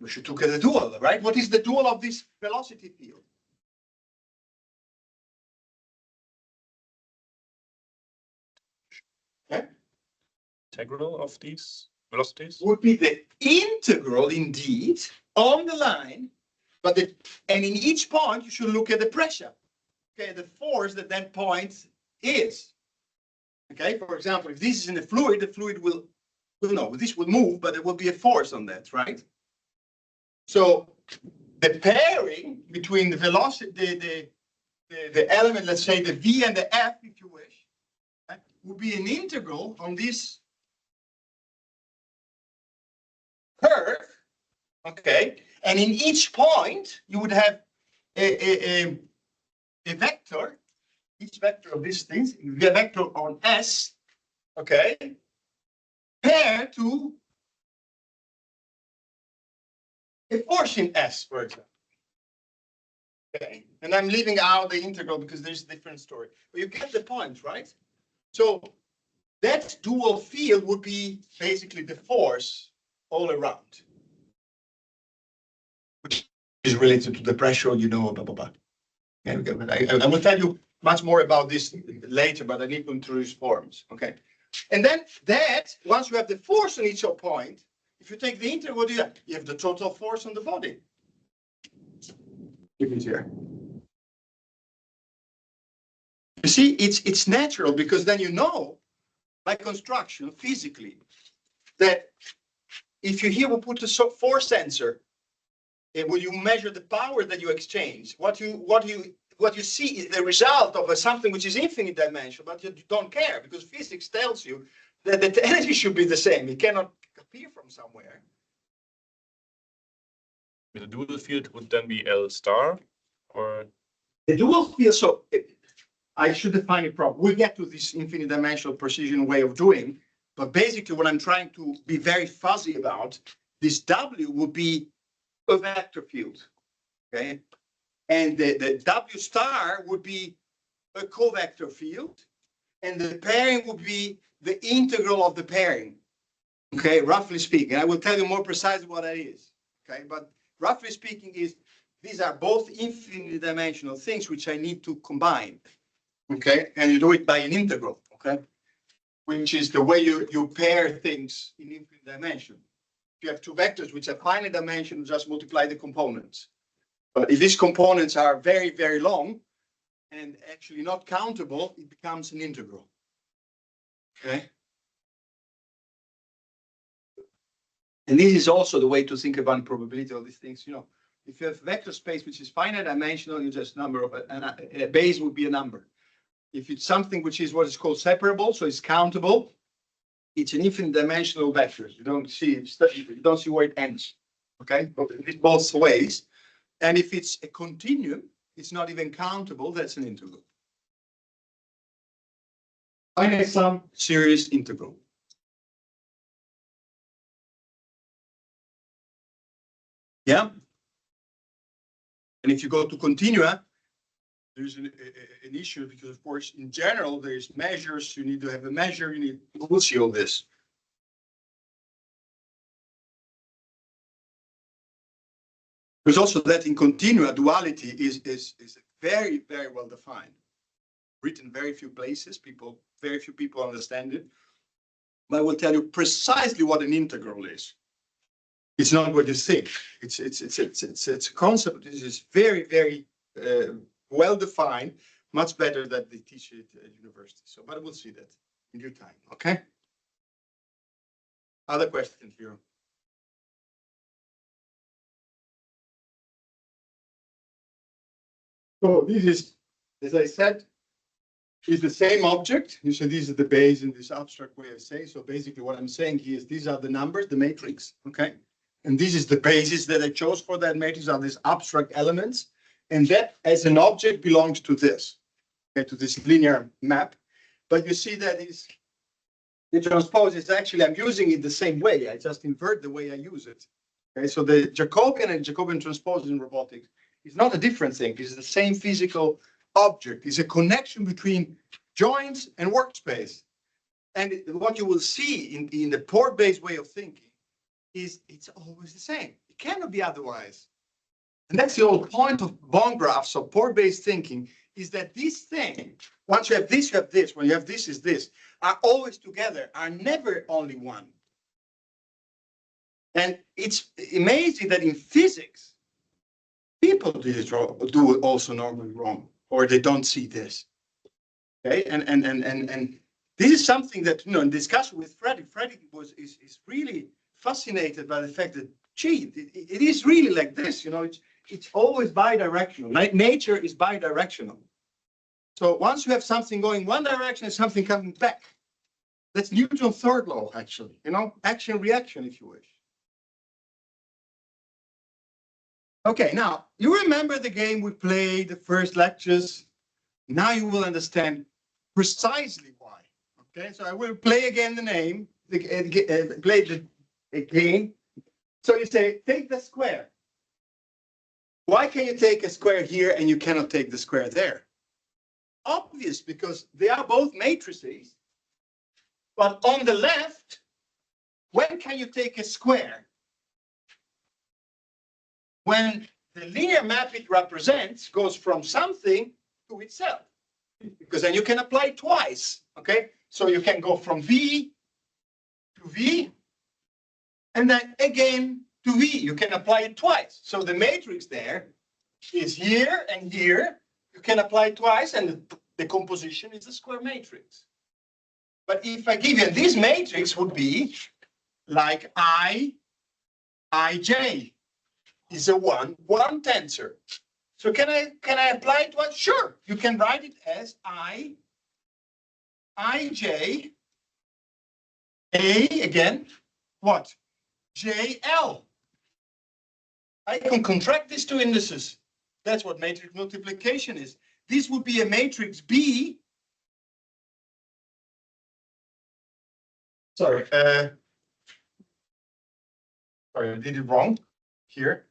We should look at the dual, right? What is the dual of this velocity field? Okay. Integral of these velocities? Would be the integral indeed on the line, but and in each point you should look at the pressure. Okay, the force that point is. Okay, for example, if this is in a fluid, the fluid will this will move, but there will be a force on that, right? So the pairing between the velocity, the element, let's say the V and the F, if you wish, right, would be an integral on this curve. Okay, and in each point you would have a vector, each vector of these things, a vector on S, okay, paired to a force in S, for example. Okay, and I'm leaving out the integral because there's a different story. But you get the point, right? So that dual field would be basically the force all around, which is related to the pressure, blah, blah, blah. Okay, I will tell you much more about this later, but I need to introduce forms. Okay. And then once you have the force on each point, if you take the integral, what do you have? You have the total force on the body. Give it here. You see, it's natural, because then by construction, physically, that if you here will put a force sensor, will you measure the power that you exchange? What you see is the result of something which is infinite dimensional, but you don't care, because physics tells you that the energy should be the same. It cannot appear from somewhere. The dual field would then be L star, or the dual field. So I should define it properly. We'll get to this infinite dimensional precision way of doing, but basically what I'm trying to be very fuzzy about this W would be a vector field, okay? And the W star would be a covector field, and the pairing would be the integral of the pairing, okay, roughly speaking. I will tell you more precisely what that is, okay? But roughly speaking is, these are both infinitely dimensional things which I need to combine, okay? And you do it by an integral, okay? Which is the way you pair things in infinite dimension. If you have two vectors which are finite dimension, you just multiply the components. But if these components are very, very long and actually not countable, it becomes an integral, okay? And this is also the way to think about probability of these things. You know, if you have vector space which is finite dimensional, you just number of a base would be a number. If it's something which is what is called separable, so it's countable, it's an infinite dimensional vector. You don't see where it ends. Okay, but it's both ways. And if it's a continuum, it's not even countable. That's an integral. Finite sum series integral. Yeah. And if you go to continua, there's an issue because, of course, in general, there's measures. You need to have a measure. We'll see all this. There's also that in continua, duality is very, very well defined. Written very few places. Very few people understand it. But I will tell you precisely what an integral is. It's not what you think. It's a concept. This is very, very well defined, much better than they teach it at university. So, but we'll see that in due time. Okay. Other questions here? So this is, as I said, is the same object. You said this is the base in this abstract way of saying. So basically, what I'm saying here is these are the numbers, the matrix. Okay. And this is the basis that I chose for that matrix, are these abstract elements. And that as an object belongs to this, okay, to this linear map. But you see that is the transpose is actually, I'm using it the same way. I just invert the way I use it. Okay, so the Jacobian and Jacobian transpose in robotics is not a different thing. It's the same physical object. It's a connection between joints and workspace. And what you will see in the port-based way of thinking is it's always the same. It cannot be otherwise. And that's the whole point of bond graphs of port-based thinking, is that this thing, once you have this, you have this. When you have this, is this, are always together, are never only one. And it's amazing that in physics, people do it also normally wrong, or they don't see this. Okay, and this is something that, you know, in discussion with Freddie is really fascinated by the fact that, gee, it is really like this, you know, it's always bidirectional. Nature is bidirectional. So once you have something going one direction and something coming back, that's Newton's third law, actually, you know, action reaction, if you wish. Okay, now you remember the game we played, the first lectures. Now you will understand precisely why. Okay, so I will play again the name, play the game. So you say, take the square. Why can you take a square here and you cannot take the square there? Obvious, because they are both matrices. But on the left, when can you take a square? When the linear map it represents goes from something to itself. Because then you can apply it twice, okay? So you can go from V to V, and then again to V. You can apply it twice. So the matrix there is here and here. You can apply it twice, and the composition is a square matrix. But if I give you this matrix would be like Ij is a one tensor. So can I apply it to it? Sure. You can write it as Ij A again, what? JL. I can contract these two indices. That's what matrix multiplication is. This would be a matrix B. Sorry. Sorry, I did it wrong here.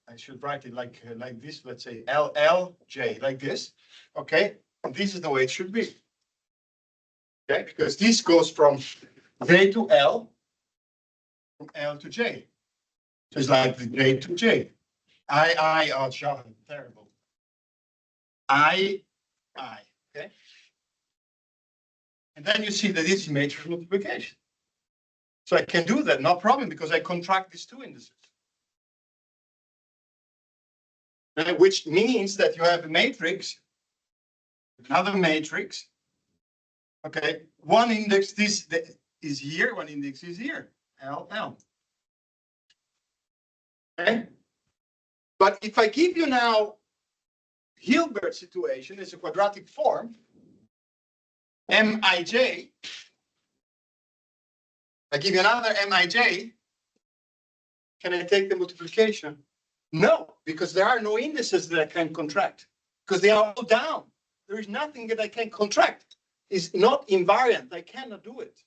I should write it like this. Let's say LLJ, like this. Okay, and this is the way it should be. Okay, because this goes from J to L, from L to J. So it's like the J to J. Oh, Sean, terrible. I, okay? And then you see that it's matrix multiplication. So I can do that, no problem, because I contract these two indices. Which means that you have a matrix, another matrix. Okay, one index this is here, one index is here, L. Okay, but if I give you now Hilbert situation is a quadratic form, Mij, I give you another Mij, can I take the multiplication? No, because there are no indices that I can contract, because they are all down. There is nothing that I can contract. It's not invariant. I cannot do it.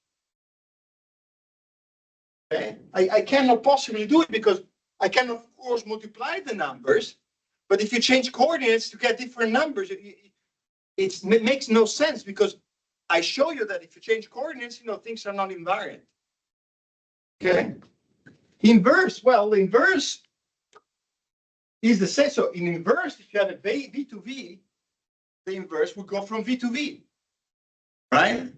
Okay? I cannot possibly do it because I can, of course, multiply the numbers, but if you change coordinates to get different numbers, it makes no sense, because I show you that if you change coordinates, things are not invariant. Okay? Inverse, well, the inverse is the same. So in inverse, if you have a V to V, the inverse would go from V to V, right?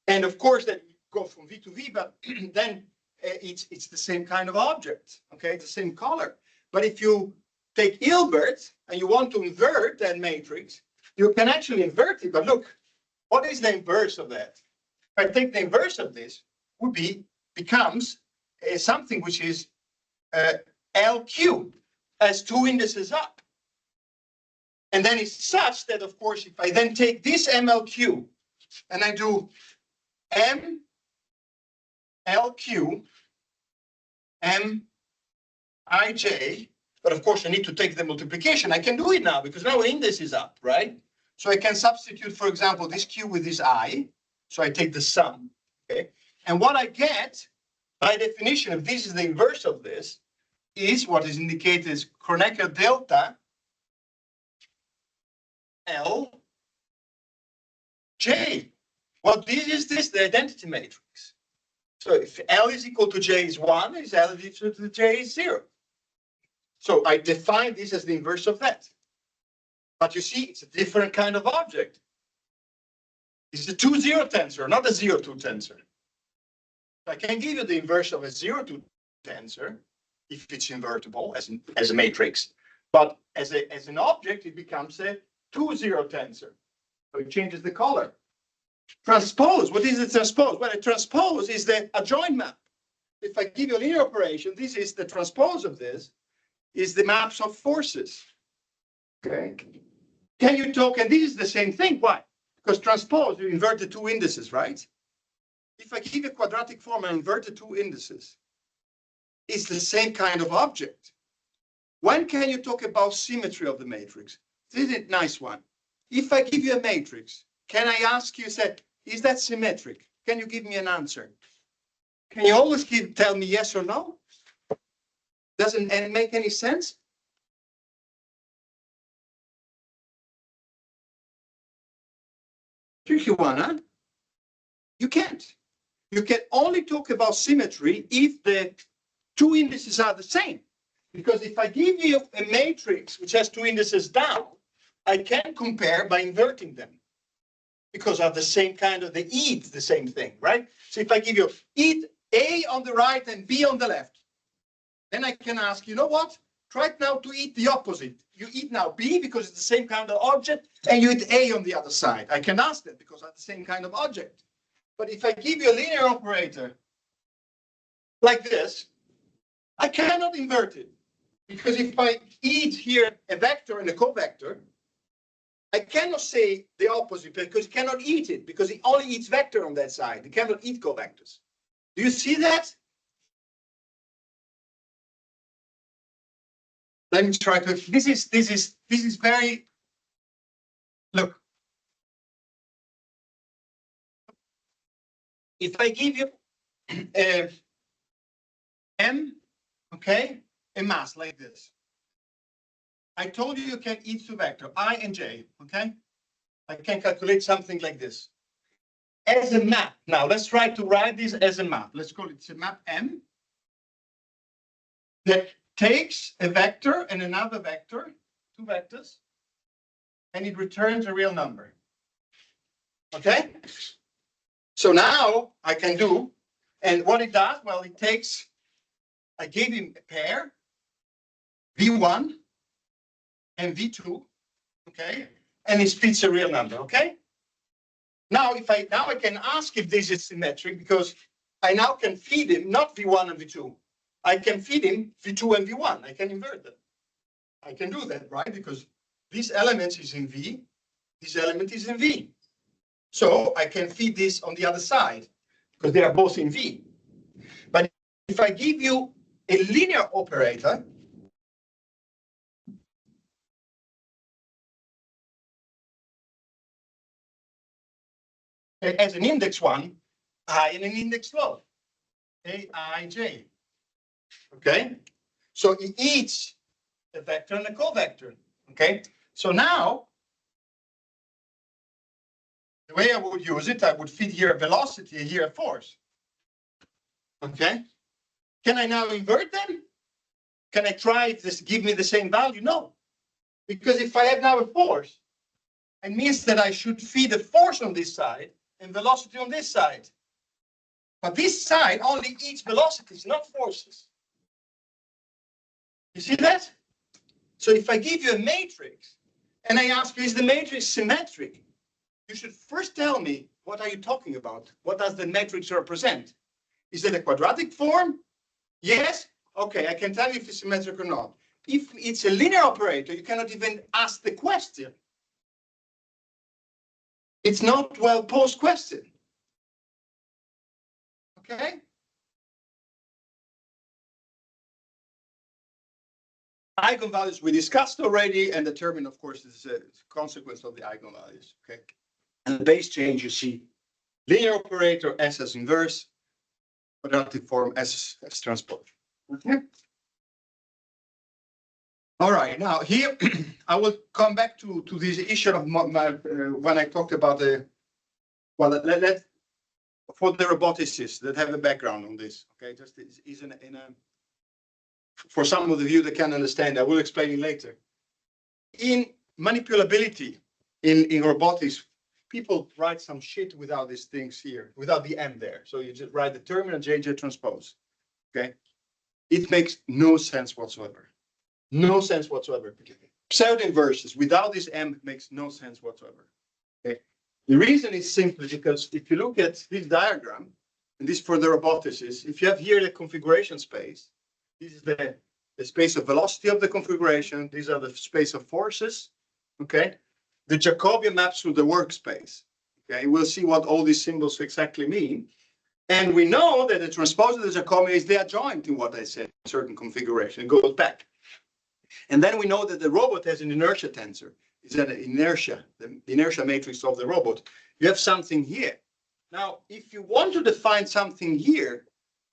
And of course, that go from V to V, but then it's the same kind of object, okay? The same color. But if you take Hilbert and you want to invert that matrix, you can actually invert it. But look, what is the inverse of that? If I take the inverse of this, becomes something which is LQ, as two indices up. And then it's such that, of course, if I then take this MLQ and I do MLQ, MIJ, but of course I need to take the multiplication. I can do it now because now the index is up, right? So I can substitute, for example, this Q with this I. So I take the sum, okay? And what I get, by definition, if this is the inverse of this, is what is indicated as Kronecker delta L J. Well, this is the identity matrix. So if L is equal to J is 1, is L is equal to J is 0. So I define this as the inverse of that. But you see, it's a different kind of object. It's a 2-0 tensor, not a 0-2 tensor. I can give you the inverse of a 0-2 tensor if it's invertible as a matrix, but as an object, it becomes a 2-0 tensor. So it changes the color. Transpose, what is a transpose? Well, a transpose is the adjoint map. If I give you a linear operation, this is the transpose of this, is the maps of forces. Okay. Can you talk, and this is the same thing, why? Because transpose, you invert the two indices, right? If I give a quadratic form and invert the two indices, it's the same kind of object. When can you talk about symmetry of the matrix? This is a nice one. If I give you a matrix, can I ask you, say, is that symmetric? Can you give me an answer? Can you always tell me yes or no? Doesn't it make any sense? Tricky one, huh? You can't. You can only talk about symmetry if the two indices are the same. Because if I give you a matrix which has two indices down, I can compare by inverting them. Because of the same kind of, they eat the same thing, right? So if I give you eat A on the right and B on the left, then I can ask, you know what? Try now to eat the opposite. You eat now B because it's the same kind of object, and you eat A on the other side. I can ask that because it's the same kind of object. But if I give you a linear operator like this, I cannot invert it. Because if I eat here a vector and a covector, I cannot say the opposite because it cannot eat it, because it only eats vector on that side. It cannot eat covectors. Do you see that? Let me try to, this is very, look. If I give you M, okay, a mass like this. I told you can each two vector, I and J, okay? I can calculate something like this. As a map, now let's try to write this as a map. Let's call it a map M that takes a vector and another vector, two vectors, and it returns a real number. Okay? So now I can do, and what it does, well, it takes, I gave him a pair, V1 and V2, okay? And it splits a real number, okay? Now I can ask if this is symmetric because I now can feed him not V1 and V2. I can feed him V2 and V1. I can invert them. I can do that, right? Because this element is in V, this element is in V. So I can feed this on the other side because they are both in V. But if I give you a linear operator, as an index one, I and an index low, Aij. Okay, so it eats a vector and a covector. Okay, so now the way I would use it, I would feed here a velocity and here a force. Okay, can I now invert them? Can I try if this give me the same value? No, because if I have now a force, it means that I should feed a force on this side and velocity on this side. But this side only eats velocities, not forces. You see that? So if I give you a matrix and I ask you, is the matrix symmetric? You should first tell me, what are you talking about? What does the matrix represent? Is it a quadratic form? Yes? Okay, I can tell you if it's symmetric or not. If it's a linear operator, you cannot even ask the question. It's not well posed question. Okay? Eigenvalues we discussed already and determine, of course, is a consequence of the eigenvalues. Okay? And the base change, you see linear operator S as inverse, quadratic form S as transpose. Okay? All right, now here I will come back to this issue of when I talked about the, well, let for the roboticists that have a background on this, okay, just is in a, for some of you that can understand, I will explain it later. In manipulability, in robotics, people write some shit without these things here, without the M there. So you just write the terminal JJ transpose, okay? It makes no sense whatsoever. No sense whatsoever. Pseudo inverses without this M makes no sense whatsoever. Okay. The reason is simply because if you look at this diagram, and this for the roboticists, if you have here the configuration space, this is the space of velocity of the configuration, these are the space of forces. Okay. The Jacobian maps to the workspace. Okay, we'll see what all these symbols exactly mean. And we know that the transpose of the Jacobian is the adjoint in what I said, certain configuration, it goes back. And then we know that the robot has an inertia tensor. It's an inertia, the inertia matrix of the robot. You have something here. Now, if you want to define something here,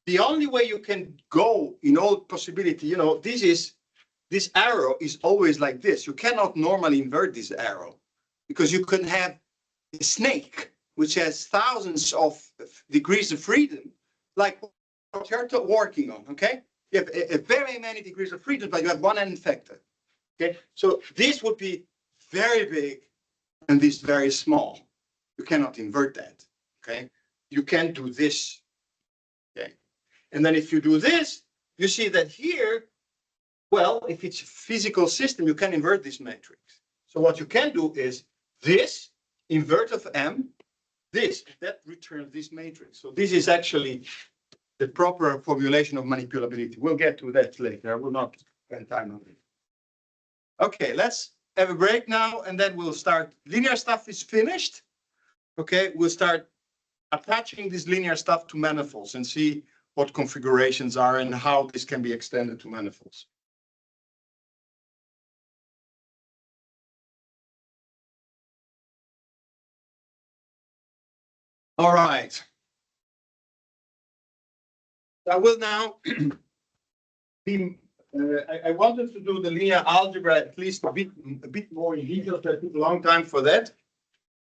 the only way you can go in all possibility, you know, this arrow is always like this. You cannot normally invert this arrow because you can have a snake, which has thousands of degrees of freedom, like what you're working on, okay? You have a very many degrees of freedom, but you have one end effector. Okay, so this would be very big and this very small. You cannot invert that. Okay, you can do this. Okay, and then if you do this, you see that here, well, if it's a physical system, you can invert this matrix. So what you can do is this invert of M, this that returns this matrix. So this is actually the proper formulation of manipulability. We'll get to that later. I will not spend time on it. Okay, let's have a break now, and then we'll start. Linear stuff is finished. Okay, we'll start attaching this linear stuff to manifolds and see what configurations are and how this can be extended to manifolds. All right. I will now be, I wanted to do the linear algebra at least a bit more in detail. So I took a long time for that.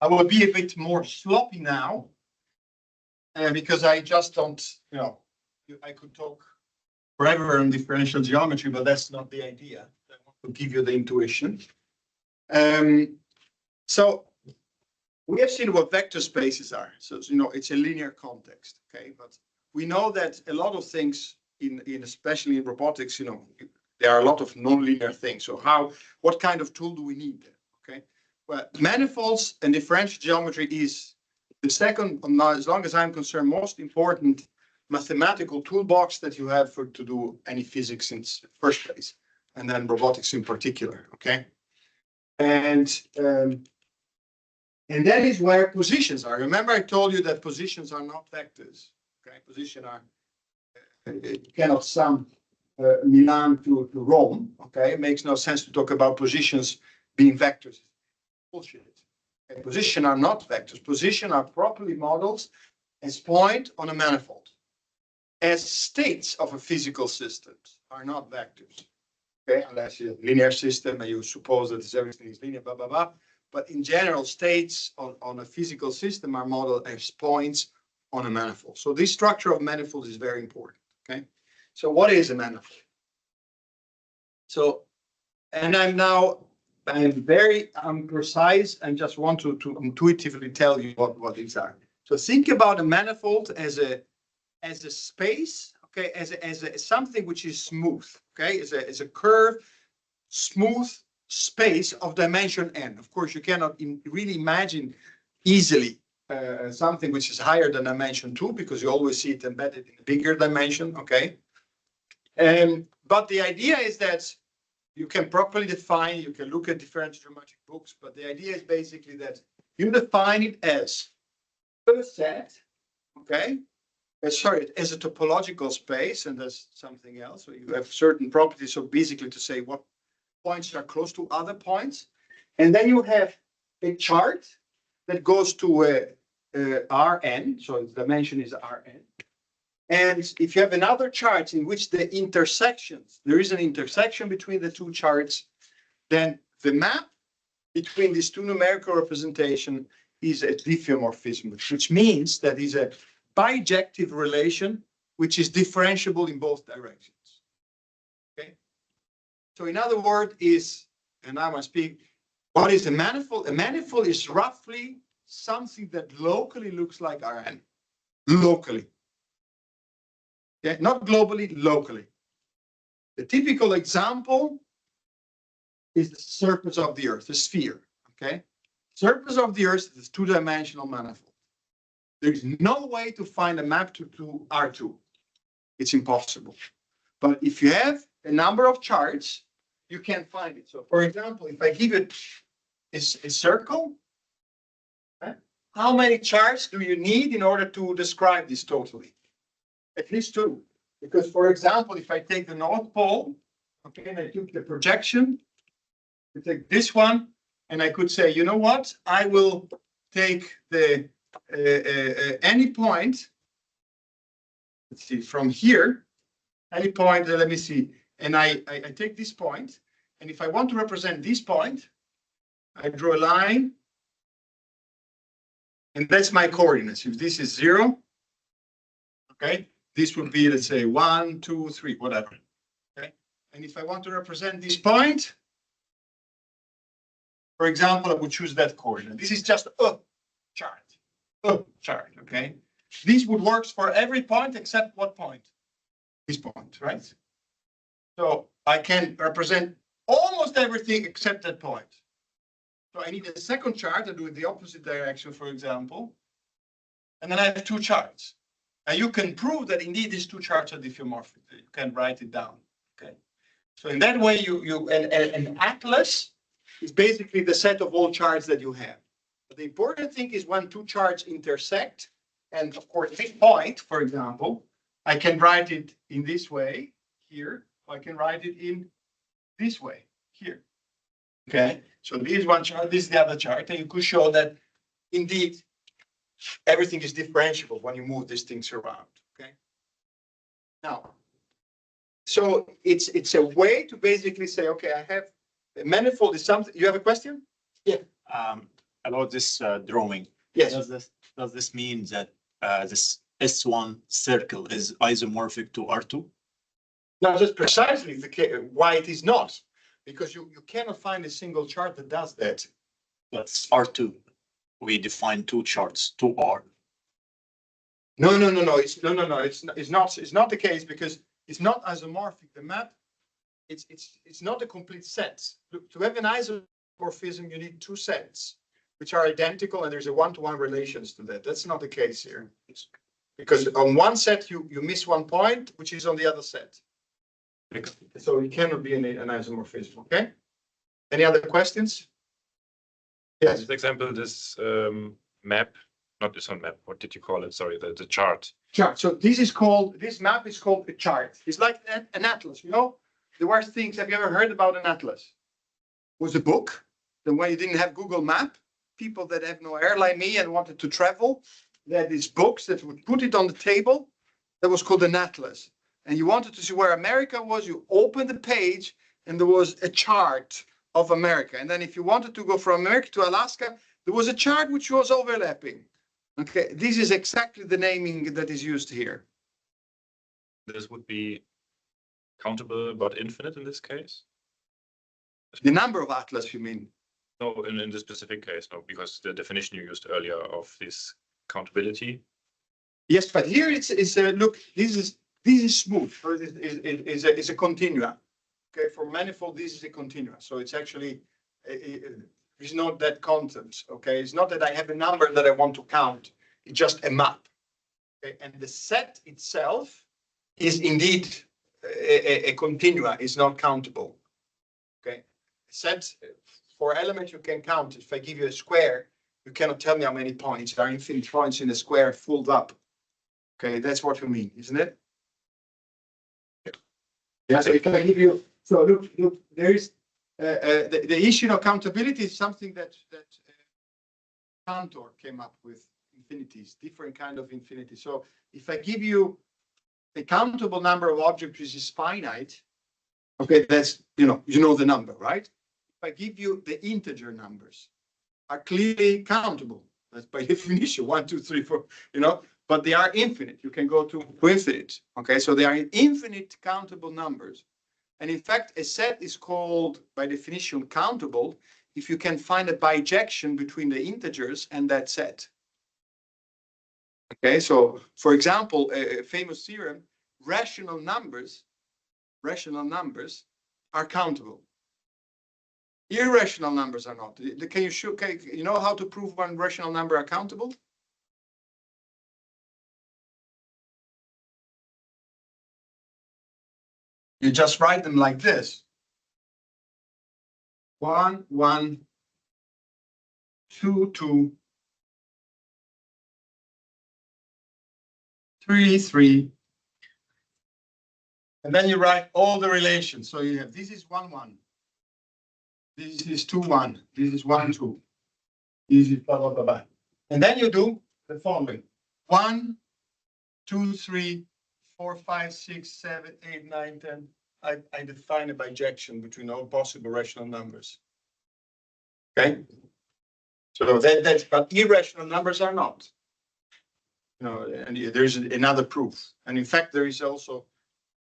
I will be a bit more sloppy now, because I just don't, I could talk forever on differential geometry, but that's not the idea. I want to give you the intuition. So we have seen what vector spaces are. So, it's a linear context, okay? But we know that a lot of things in especially in robotics, there are a lot of non-linear things. So what kind of tool do we need there, okay? Well, manifolds and differential geometry is the second, as long as I'm concerned, most important mathematical toolbox that you have to do any physics in the first place, and then robotics in particular, okay? And that is where positions are. Remember, I told you that positions are not vectors. Okay, position are you cannot sum Milan to Rome. Okay, it makes no sense to talk about positions being vectors. Bullshit. Okay, position are not vectors. Position are properly modeled as point on a manifold. As states of a physical system are not vectors. Okay, unless you're a linear system and you suppose that everything is linear, blah blah blah. But in general, states on a physical system are modeled as points on a manifold. So this structure of manifold is very important, okay? So what is a manifold? So, and I'm very precise and just want to intuitively tell you what these are. So think about a manifold as a space, okay, as something which is smooth, okay, as a curve, smooth space of dimension n. Of course, you cannot really imagine easily something which is higher than dimension 2 because you always see it embedded in a bigger dimension, okay? But the idea is that you can properly define, you can look at different geometric books, but the idea is basically that you define it as a set, okay? Sorry, as a topological space, and there's something else. So you have certain properties, so basically to say what points are close to other points. And then you have a chart that goes to Rn, so its dimension is Rn. And if you have another chart in which there is an intersection between the two charts, then the map between these two numerical representations is a diffeomorphism, which means that is a bijective relation, which is differentiable in both directions. Okay. So in other words and now I speak, what is a manifold? A manifold is roughly something that locally looks like Rn. Locally. Okay, not globally, locally. The typical example is the surface of the Earth, the sphere. Okay. Surface of the Earth is a two-dimensional manifold. There's no way to find a map to R2. It's impossible. But if you have a number of charts, you can find it. So for example, if I give it a circle, okay, how many charts do you need in order to describe this totally? At least 2. Because for example, if I take the North Pole, okay, and I took the projection, I take this one, and I could say, you know what? I will take the any point, let's see, from here, any point, let me see, and I take this point, and if I want to represent this point, I draw a line, and that's my coordinates. If this is 0, okay, this would be, let's say, 1, 2, 3, whatever, okay? And if I want to represent this point, for example, I would choose that coordinate. This is just a chart, okay? This would work for every point except what point? This point, right? So I can represent almost everything except that point. So I need a second chart to do it the opposite direction, for example. And then I have 2 charts. And you can prove that indeed these 2 charts are diffeomorphic. You can write it down, okay? So in that way, an atlas is basically the set of all charts that you have. But the important thing is when 2 charts intersect, and of course this point, for example, I can write it in this way here, or I can write it in this way here. Okay, so this is one chart, this is the other chart, and you could show that indeed everything is differentiable when you move these things around. Okay. Now, So it's a way to basically say, okay, I have a manifold is something. You have a question? About this drawing. Yes. Does this mean that this S1 circle is isomorphic to R2? Now, that's precisely the case, why it is not, because you cannot find a single chart that does that. That's R2. We define two charts, 2R. No. It's not the case because it's not isomorphic. The map, it's not a complete set. Look, to have an isomorphism, you need two sets which are identical, and there's a one-to-one relations to that. That's not the case here, because on one set you miss one point, which is on the other set. So it cannot be an isomorphism. Okay. Any other questions? Yes. This example, this map, not this one map, what did you call it? Sorry, the chart. Chart. So this map is called a chart. It's like an atlas, you know? There were things, have you ever heard about an atlas? It was a book. Then when you didn't have Google Map, people that have no hair like me and wanted to travel, they had these books that would put it on the table. That was called an atlas. And you wanted to see where America was, you opened the page and there was a chart of America. And then if you wanted to go from America to Alaska, there was a chart which was overlapping. Okay, this is exactly the naming that is used here. This would be countable but infinite in this case? The number of atlas, you mean? No, in this specific case, no, because the definition you used earlier of this countability. Yes, but here it's look, this is smooth. So it's a continua. Okay, for manifold, this is a continua. So it's actually, it's not that content. Okay, it's not that I have a number that I want to count. It's just a map. Okay, and the set itself is indeed a continua. It's not countable. Okay, set for elements you can count. If I give you a square, you cannot tell me how many points. There are infinite points in a square filled up. Okay, that's what you mean, isn't it? Yeah. So if I give you, so look, there is the issue of countability is something that Cantor came up with. Infinities, different kind of infinity. So if I give you a countable number of objects which is finite, okay, that's you know the number, right? If I give you the integer numbers are clearly countable. That's by definition 1, 2, 3, 4. But they are infinite. You can go to infinite. Okay, so they are infinite countable numbers. And in fact, a set is called, by definition, countable if you can find a bijection between the integers and that set. Okay, so for example, a famous theorem, rational numbers are countable. Irrational numbers are not. Can you show? You know how to prove one rational number are countable? You just write them like this. 1, 1, 2, 2, 3, 3. And then you write all the relations. So you have, this is 1, 1. This is 2, 1. This is 1, 2. This is blah, blah, blah, blah. And then you do the following. 1, 2, 3, 4, 5, 6, 7, 8, 9, 10. I define a bijection between all possible rational numbers. Okay. So that's, but irrational numbers are not. And there's another proof. And in fact, there is also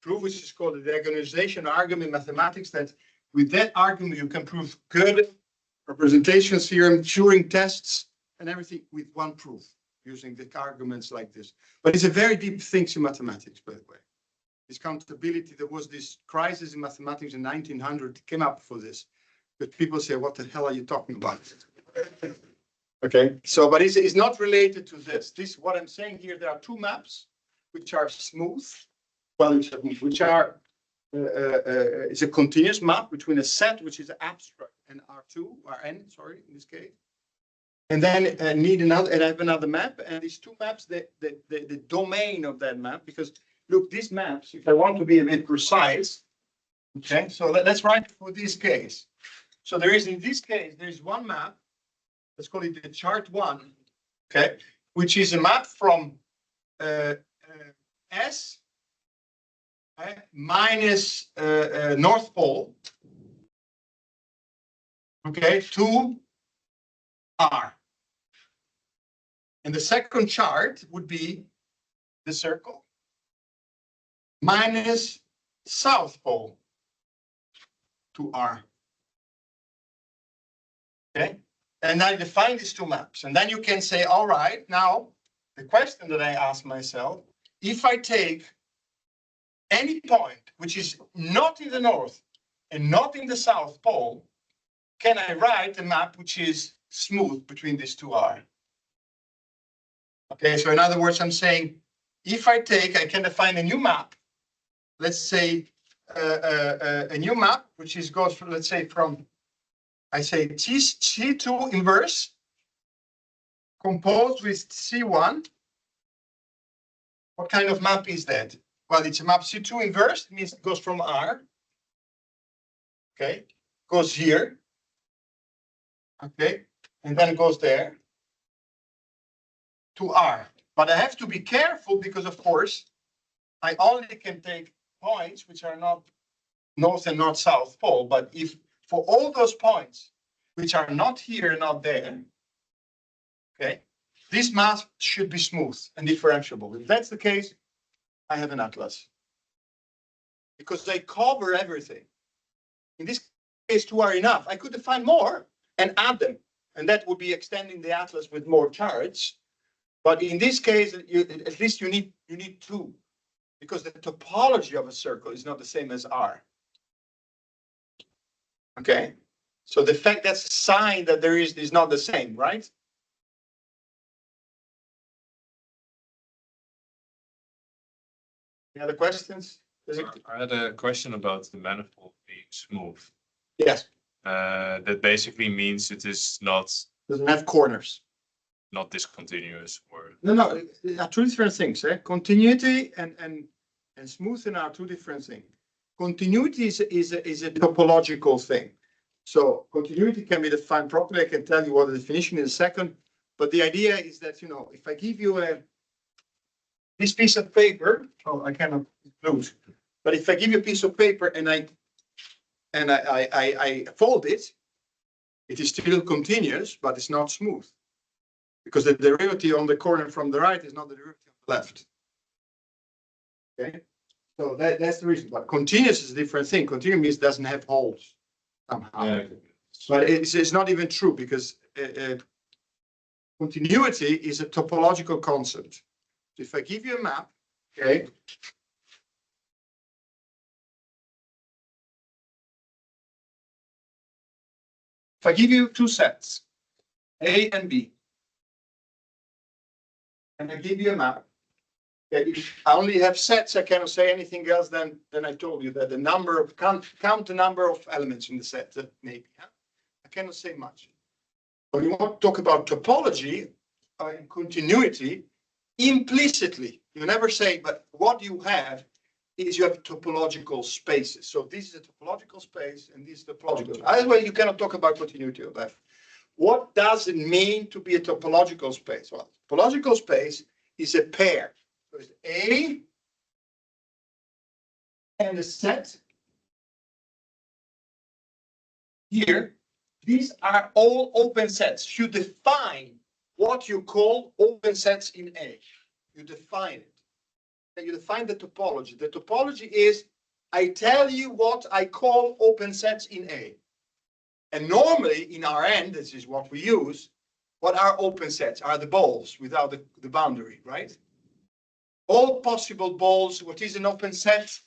proof which is called the diagonalization argument in mathematics, that with that argument, you can prove good representation theorem, Turing tests, and everything with one proof using the arguments like this. But it's a very deep thing in mathematics, by the way. This countability, there was this crisis in mathematics in 1900, came up for this. But people say, what the hell are you talking about? Okay, so, but it's not related to this. What I'm saying here, there are two maps which are smooth, which are, it's a continuous map between a set which is abstract and R2, or N, sorry, in this case. And then I have another map, and these two maps, the domain of that map, because look, these maps, if I want to be a bit precise, okay, so let's write for this case. So there is, in this case, there is one map, let's call it the chart 1, okay, which is a map from S minus North Pole, okay, to R. And the second chart would be the circle minus South Pole to R. Okay, and I define these two maps, and then you can say, all right, now the question that I ask myself, if I take any point which is not in the North and not in the South Pole, can I write a map which is smooth between these two R? Okay, so in other words, I'm saying, if I can define a new map, let's say a new map, which is goes from, let's say from, I say C2 inverse composed with C1. What kind of map is that? Well, it's a map C2 inverse, it means it goes from R. Okay, goes here. Okay, and then it goes there to R. But I have to be careful because, of course, I only can take points which are not North and not South Pole. But if for all those points which are not here, not there, okay, this map should be smooth and differentiable. If that's the case, I have an atlas because they cover everything. In this case, two are enough. I could define more and add them, and that would be extending the atlas with more charts. But in this case, at least you need two, because the topology of a circle is not the same as R. Okay, so the fact that's a sign that there is not the same, right? Any other questions? I had a question about the manifold being smooth. Yes. That basically means it is not Doesn't have corners. discontinuous, or No, they are two different things. Continuity and smoothing are two different things. Continuity is a topological thing. So continuity can be defined properly. I can tell you what the definition is in a second. But the idea is that, you know, if I give you this piece of paper, oh, I cannot include, but if I give you a piece of paper and I fold it, it is still continuous, but it's not smooth, because the derivative on the corner from the right is not the derivative on the left. Okay, so that's the reason. But continuous is a different thing. Continuous means it doesn't have holes somehow. Yeah. But it's not even true, because continuity is a topological concept. So if I give you a map, okay, if I give you two sets, A and B, and I give you a map, okay, if I only have sets, I cannot say anything else than I told you, that the number of count the number of elements in the set, maybe. Yeah? I cannot say much. When you want to talk about topology and continuity, implicitly, you never say, but what you have is you have topological spaces. So this is a topological space, and this is topological. Otherwise, you cannot talk about continuity of that. What does it mean to be a topological space? Well, topological space is a pair. So it's A and a set here. These are all open sets. You define what you call open sets in A. You define it. And you define the topology. The topology is, I tell you what I call open sets in A. And normally in Rn, this is what we use, what are open sets? Are the balls without the boundary, right? All possible balls. What is an open set?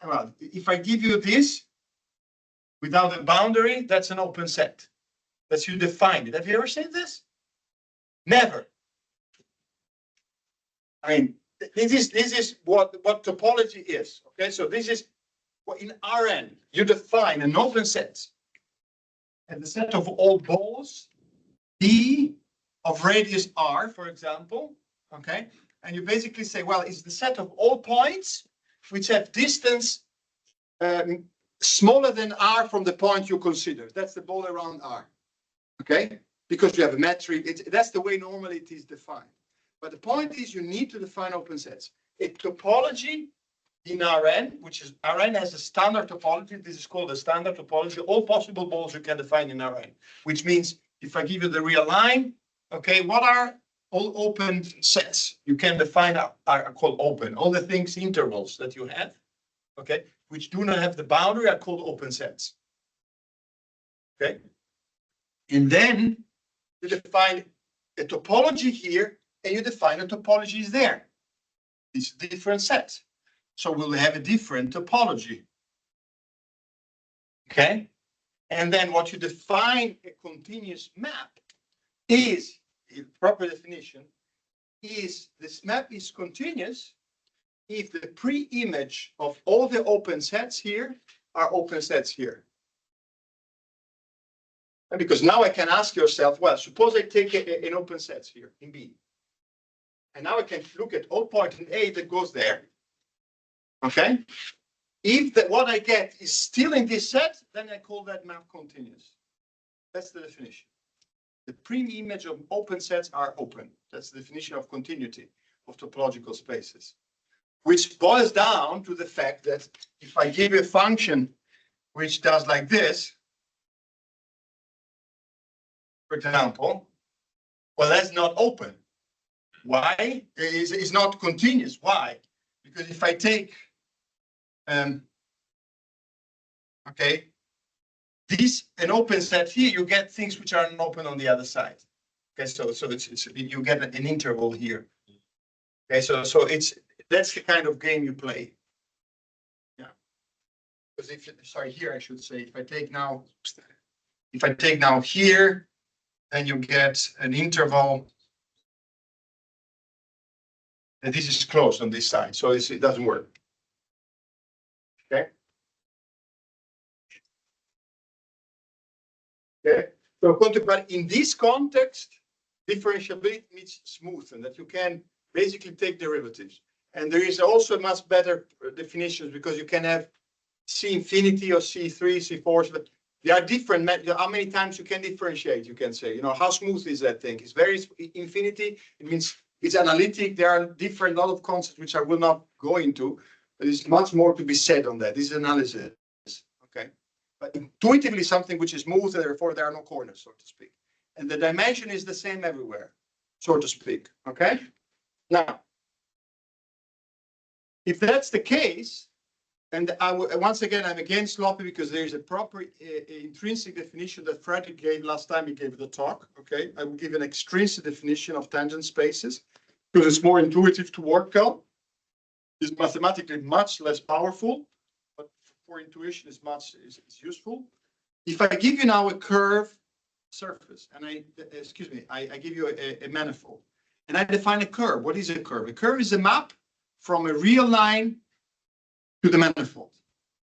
Well, if I give you this without a boundary, that's an open set. That's you define it. Have you ever seen this? Never. I mean, this is what topology is. Okay, so this is what in Rn you define an open set, and the set of all balls D of radius R, for example. Okay, and you basically say, well, it's the set of all points which have distance smaller than R from the point you consider. That's the ball around R. Okay, because you have a metric. That's the way normally it is defined. But the point is, you need to define open sets. A topology in Rn, which is Rn has a standard topology. This is called a standard topology. All possible balls you can define in Rn, which means if I give you the real line, okay, what are all open sets you can define are called open. All the things, intervals that you have, okay, which do not have the boundary are called open sets. Okay. And then you define a topology here, and you define a topology is there. These different sets. So we'll have a different topology. Okay. And then what you define a continuous map is, in proper definition, is this map is continuous if the pre-image of all the open sets here are open sets here. And because now I can ask yourself, well, suppose I take an open sets here in B. And now I can look at all point in A that goes there. Okay? If what I get is still in this set, then I call that map continuous. That's the definition. The pre-image of open sets are open. That's the definition of continuity of topological spaces. Which boils down to the fact that if I give you a function which does like this, for example, well, that's not open. Why? It's not continuous. Why? Because if I take, okay, this an open set here, you get things which are open on the other side. Okay, so it's you get an interval here. Okay, so that's the kind of game you play. Yeah. Because here I should say, if I take now here, then you get an interval. And this is closed on this side, so it doesn't work. Okay. Okay. So but in this context, differentiability means smooth, and that you can basically take derivatives. And there is also much better definitions because you can have C infinity or C3, C4. But there are different. How many times you can differentiate? You can say, how smooth is that thing? It's very infinity. It means it's analytic. There are different lot of concepts which I will not go into. But there's much more to be said on that. This is analysis. Okay. But intuitively, something which is smooth, and therefore there are no corners, so to speak. And the dimension is the same everywhere, so to speak. Okay. Now, if that's the case, and once again, I'm against sloppy because there is a proper intrinsic definition that Frederick gave last time he gave the talk. Okay, I will give an extrinsic definition of tangent spaces because it's more intuitive to work on. It's mathematically much less powerful, but for intuition is useful. If I give you now a curved surface, and I give you a manifold, and I define a curve. What is a curve? A curve is a map from a real line to the manifold,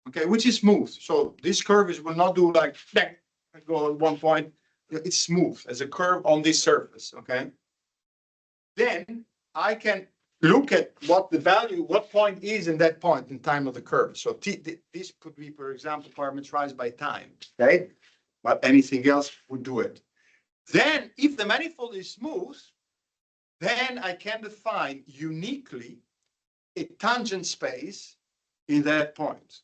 okay, which is smooth. So this curve will not do like that, go at one point. It's smooth as a curve on this surface, okay. Then I can look at what point is in that point in time of the curve. So this could be, for example, parameterized by time, okay, but anything else would do it. Then if the manifold is smooth, then I can define uniquely a tangent space in that point.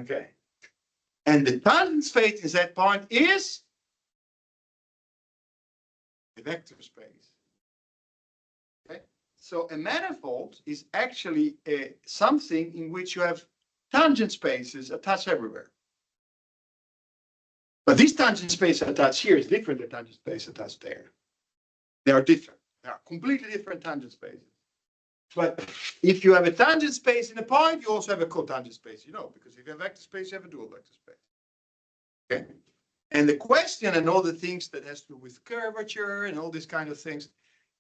Okay. And the tangent space in that point is a vector space. Okay. So a manifold is actually something in which you have tangent spaces attached everywhere. But this tangent space attached here is different than tangent space attached there. They are different. They are completely different tangent spaces. But if you have a tangent space in a point, you also have a cotangent space, because if you have vector space, you have a dual vector space. Okay. And the question and all the things that has to do with curvature and all these kind of things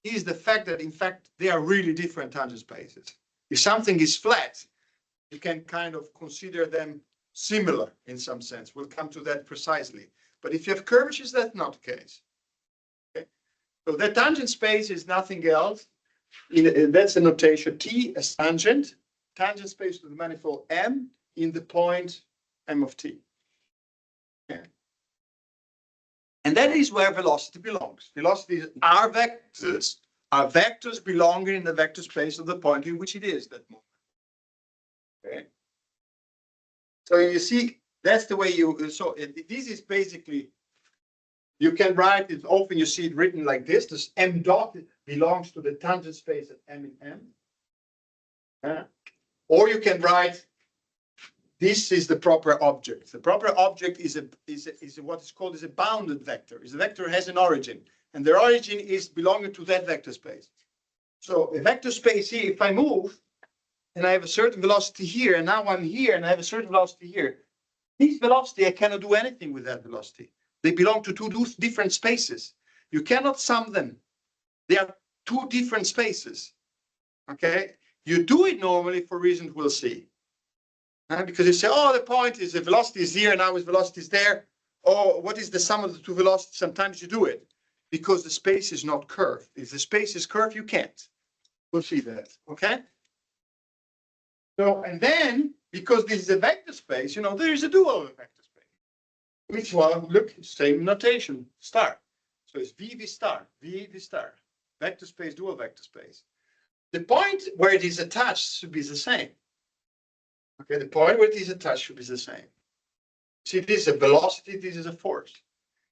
is the fact that, in fact, they are really different tangent spaces. If something is flat, you can kind of consider them similar in some sense. We'll come to that precisely. But if you have curvatures, that's not the case. Okay. So that tangent space is nothing else. That's a notation T as tangent space to the manifold M in the point M of T. Okay. And that is where velocity belongs. Velocities are vectors belonging in the vector space of the point in which it is that moment. Okay. So you see, that's the way you, so this is basically, you can write it, often you see it written like this m dot belongs to the tangent space at m in m. Or you can write, this is the proper object. The proper object is what is called a bounded vector. The vector has an origin, and the origin is belonging to that vector space. So a vector space here, if I move, and I have a certain velocity here, and now I'm here, and I have a certain velocity here. This velocity, I cannot do anything with that velocity. They belong to two different spaces. You cannot sum them. They are two different spaces. Okay? You do it normally for reasons we'll see. Because you say, oh, the point is the velocity is here, and now its velocity is there. Oh, what is the sum of the two velocities? Sometimes you do it because the space is not curved. If the space is curved, you can't. We'll see that. Okay? So, and then, because this is a vector space, you know, there is a dual vector space. Which one? Look, same notation, star. So it's V star, V star. Vector space, dual vector space. The point where it is attached should be the same. Okay, the point where it is attached should be the same. See, this is a velocity, this is a force.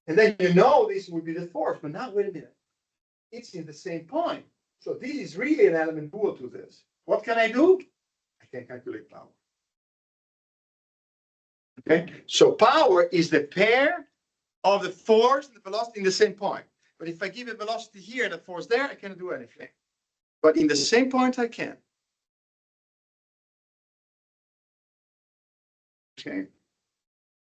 And then you know this would be the force, but now wait a minute. It's in the same point. So this is really an element dual to this. What can I do? I can calculate power. Okay, so power is the pair of the force and the velocity in the same point. But if I give a velocity here and a force there, I cannot do anything. But in the same point, I can. Okay.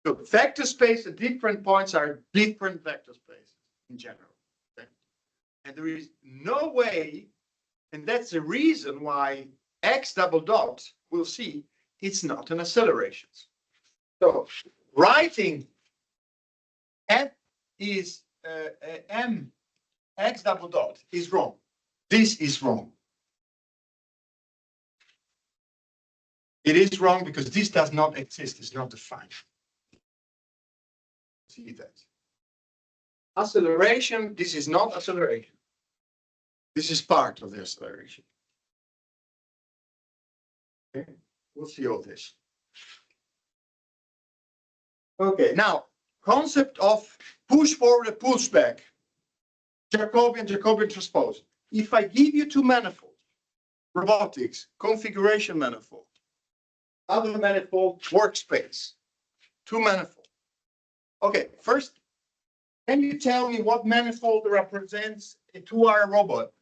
So vector space at different points are different vector spaces in general. Okay? And there is no way, and that's the reason why x double dot, we'll see, it's not an acceleration. So writing f is m x double dot is wrong. This is wrong. It is wrong because this does not exist. It's not defined. See that. Acceleration, this is not acceleration. This is part of the acceleration. Okay, we'll see all this. Okay, now, concept of push forward and push back. Jacobian transpose. If I give you two manifolds, robotics, configuration manifold, other manifold, workspace, two manifold. Okay, first, can you tell me what manifold represents a 2-hour robot?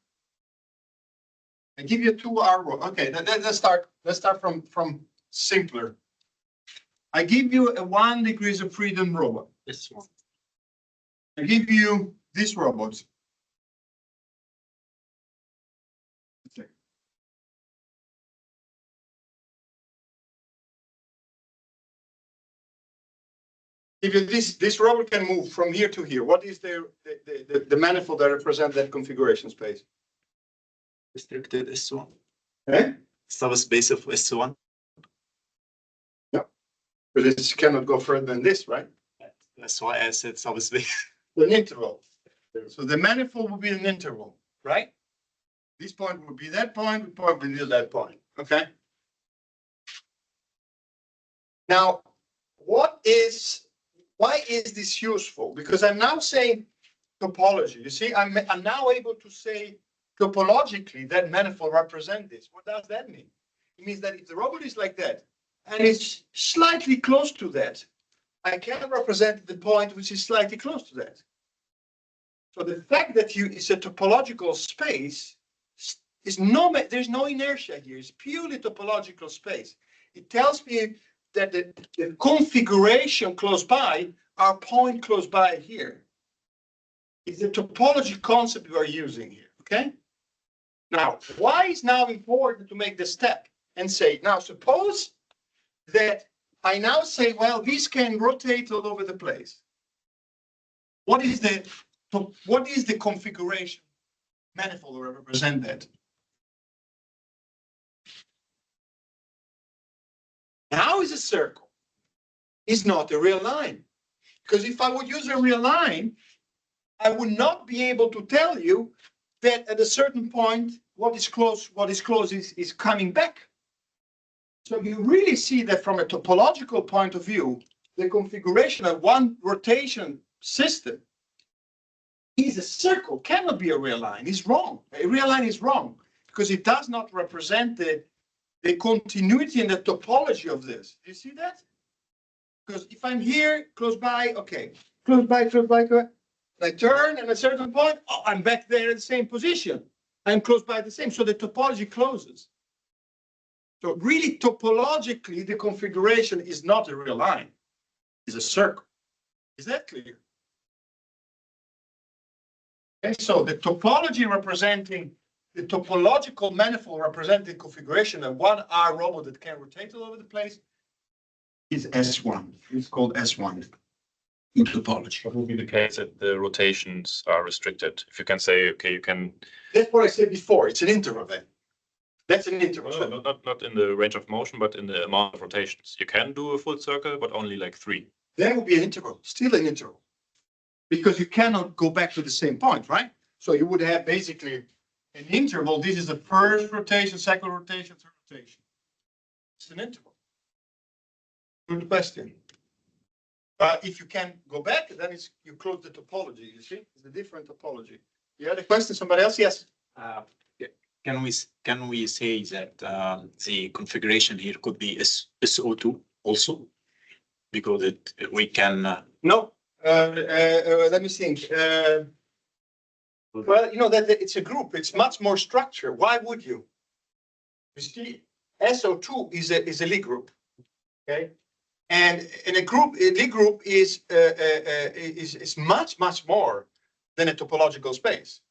I give you a 2-hour robot. Okay, let's start from simpler. I give you a 1 degrees of freedom robot. This one. I give you this robot. Okay. If you, this robot can move from here to here, what is the manifold that represents that configuration space? Restricted S1. Okay. Subspace of S1. But it cannot go further than this, right? That's why I said subspace. An interval. So the manifold would be an interval, right? This point would be that point, the point would be that point. Okay. Now, why is this useful? Because I'm now saying topology. You see, I'm now able to say topologically that manifold represents this. What does that mean? It means that if the robot is like that, and it's slightly close to that, I can represent the point which is slightly close to that. So the fact that it's a topological space is there's no inertia here. It's purely topological space. It tells me that the configuration close by are point close by here. It's a topology concept we are using here. Okay. Now, why is now important to make the step and say, now suppose that I now say, well, these can rotate all over the place. What is the configuration manifold that represent that? Now is a circle. It's not a real line. Because if I would use a real line, I would not be able to tell you that at a certain point, what is close is coming back. So you really see that from a topological point of view, the configuration of one rotation system is a circle, cannot be a real line, is wrong. A real line is wrong because it does not represent the continuity and the topology of this. Do you see that? Because if I'm here, close by, okay, close by, I turn and at a certain point, oh, I'm back there in the same position. I'm close by the same, so the topology closes. So really topologically, the configuration is not a real line, it's a circle. Is that clear? And so the topology representing, the topological manifold representing configuration of one R robot that can rotate all over the place is S1. It's called S1 in topology. What would be the case that the rotations are restricted? If you can say, okay, you can, That's what I said before. It's an interval then. That's an interval. not in the range of motion, but in the amount of rotations. You can do a full circle, but only like 3. That would be an interval, still an interval. Because you cannot go back to the same point, right? So you would have basically an interval. This is the first rotation, second rotation, third rotation. It's an interval. Good question. But if you can go back, then it's you close the topology. You see, it's a different topology. You had a question? Somebody else? Yes. Can we say that the configuration here could be SO2 also? Because we can. No. Let me think. Well, you know that it's a group. It's much more structure. Why would you? You see, SO2 is a Lie group. Okay. And in a Lie group is much more than a topological space.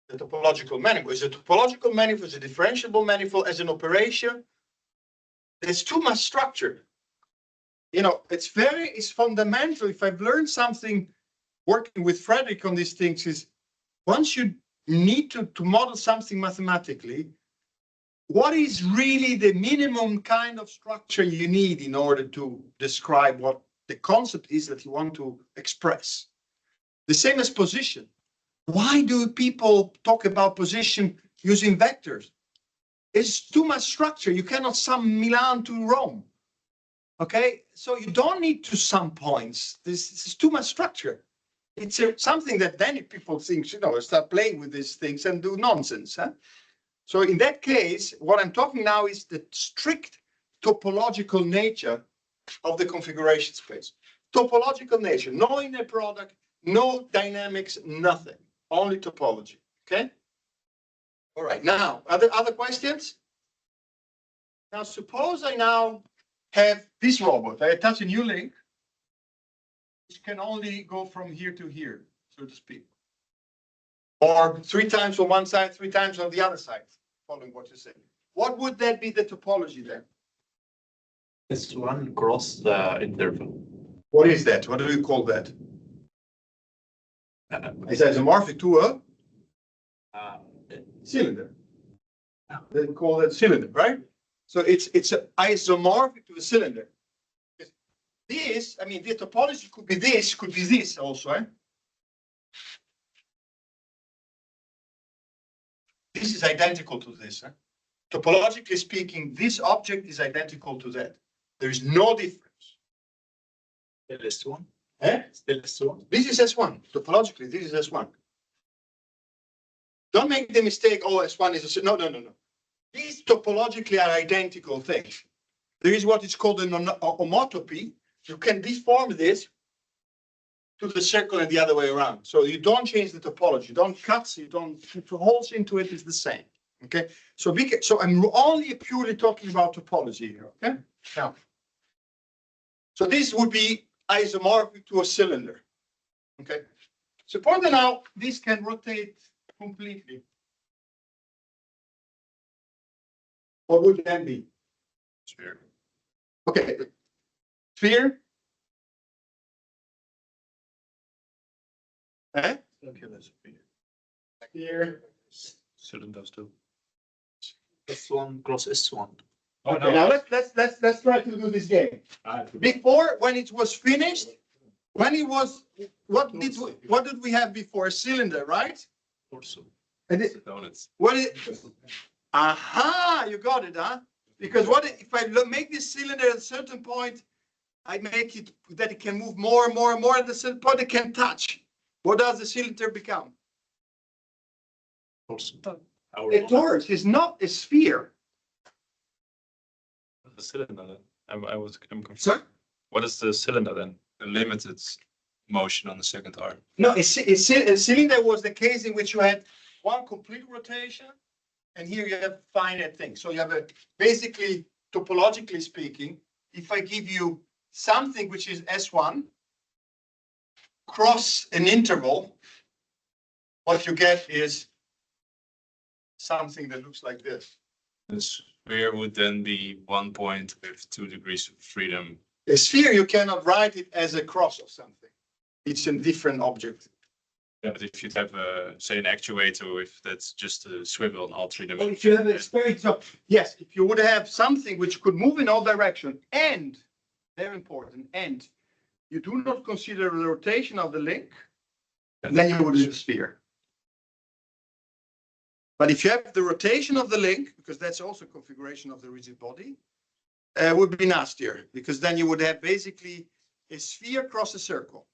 The topological manifold is a topological manifold, is a differentiable manifold as an operation. There's too much structure. You know, it's fundamental. If I've learned something working with Frederick on these things is once you need to model something mathematically, what is really the minimum kind of structure you need in order to describe what the concept is that you want to express? The same as position. Why do people talk about position using vectors? It's too much structure. You cannot sum Milan to Rome. Okay, so you don't need to sum points. This is too much structure. It's something that then people think, you know, start playing with these things and do nonsense. Huh? So in that case, what I'm talking now is the strict topological nature of the configuration space. Topological nature, no inner product, no dynamics, nothing, only topology. Okay. All right. Now, other questions? Now, suppose I now have this robot. I attach a new link, which can only go from here to here, so to speak. Or 3 times on one side, 3 times on the other side, following what you say. What would that be the topology then? S1 cross the interval. What is that? What do you call that? It's isomorphic to a cylinder. They call that cylinder, right? So it's isomorphic to a cylinder. This, I mean, the topology could be this also. Eh? This is identical to this. Eh? Topologically speaking, this object is identical to that. There is no difference. Still S1. Eh? Still S1. This is S1. Topologically, this is S1. Don't make the mistake, oh, S1 is a... No. These topologically are identical things. There is what is called an homotopy. You can deform this to the circle and the other way around. So you don't change the topology. You don't cut, you don't put holes into it. It's the same. Okay. So I'm only purely talking about topology here. Okay. Now, so this would be isomorphic to a cylinder. Okay. Suppose that now this can rotate completely. What would that be? Sphere. Okay. Sphere. Eh? Okay, that's sphere. Sphere. Cylinders too. S1 cross S1. Okay, now let's try to do this game. Before, when it was finished, when it was, what did we have before? A cylinder, right? Also. And Donuts. what it? Aha! You got it, huh? Because what if I make this cylinder at a certain point, I make it that it can move more and more and more at the certain point it can touch. What does the cylinder become? Our A torus is not a sphere. The cylinder then? I'm confused. Sorry? What is the cylinder then? A limited motion on the second arm. No, a cylinder was the case in which you had one complete rotation, and here you have finite things. So you have a basically, topologically speaking, if I give you something which is S1 cross an interval, what you get is something that looks like this. The sphere would then be 1 point with 2 degrees of freedom. A sphere, you cannot write it as a cross of something. It's a different object. Yeah, but if you'd have say an actuator if that's just a swivel in all 3 Well, dimensions. if you have a sphere, so yes, if you would have something which could move in all directions, and very important, and you do not consider the rotation of the link, then you would use a sphere. But if you have the rotation of the link, because that's also configuration of the rigid body, would be nastier, because then you would have basically a sphere across a circle.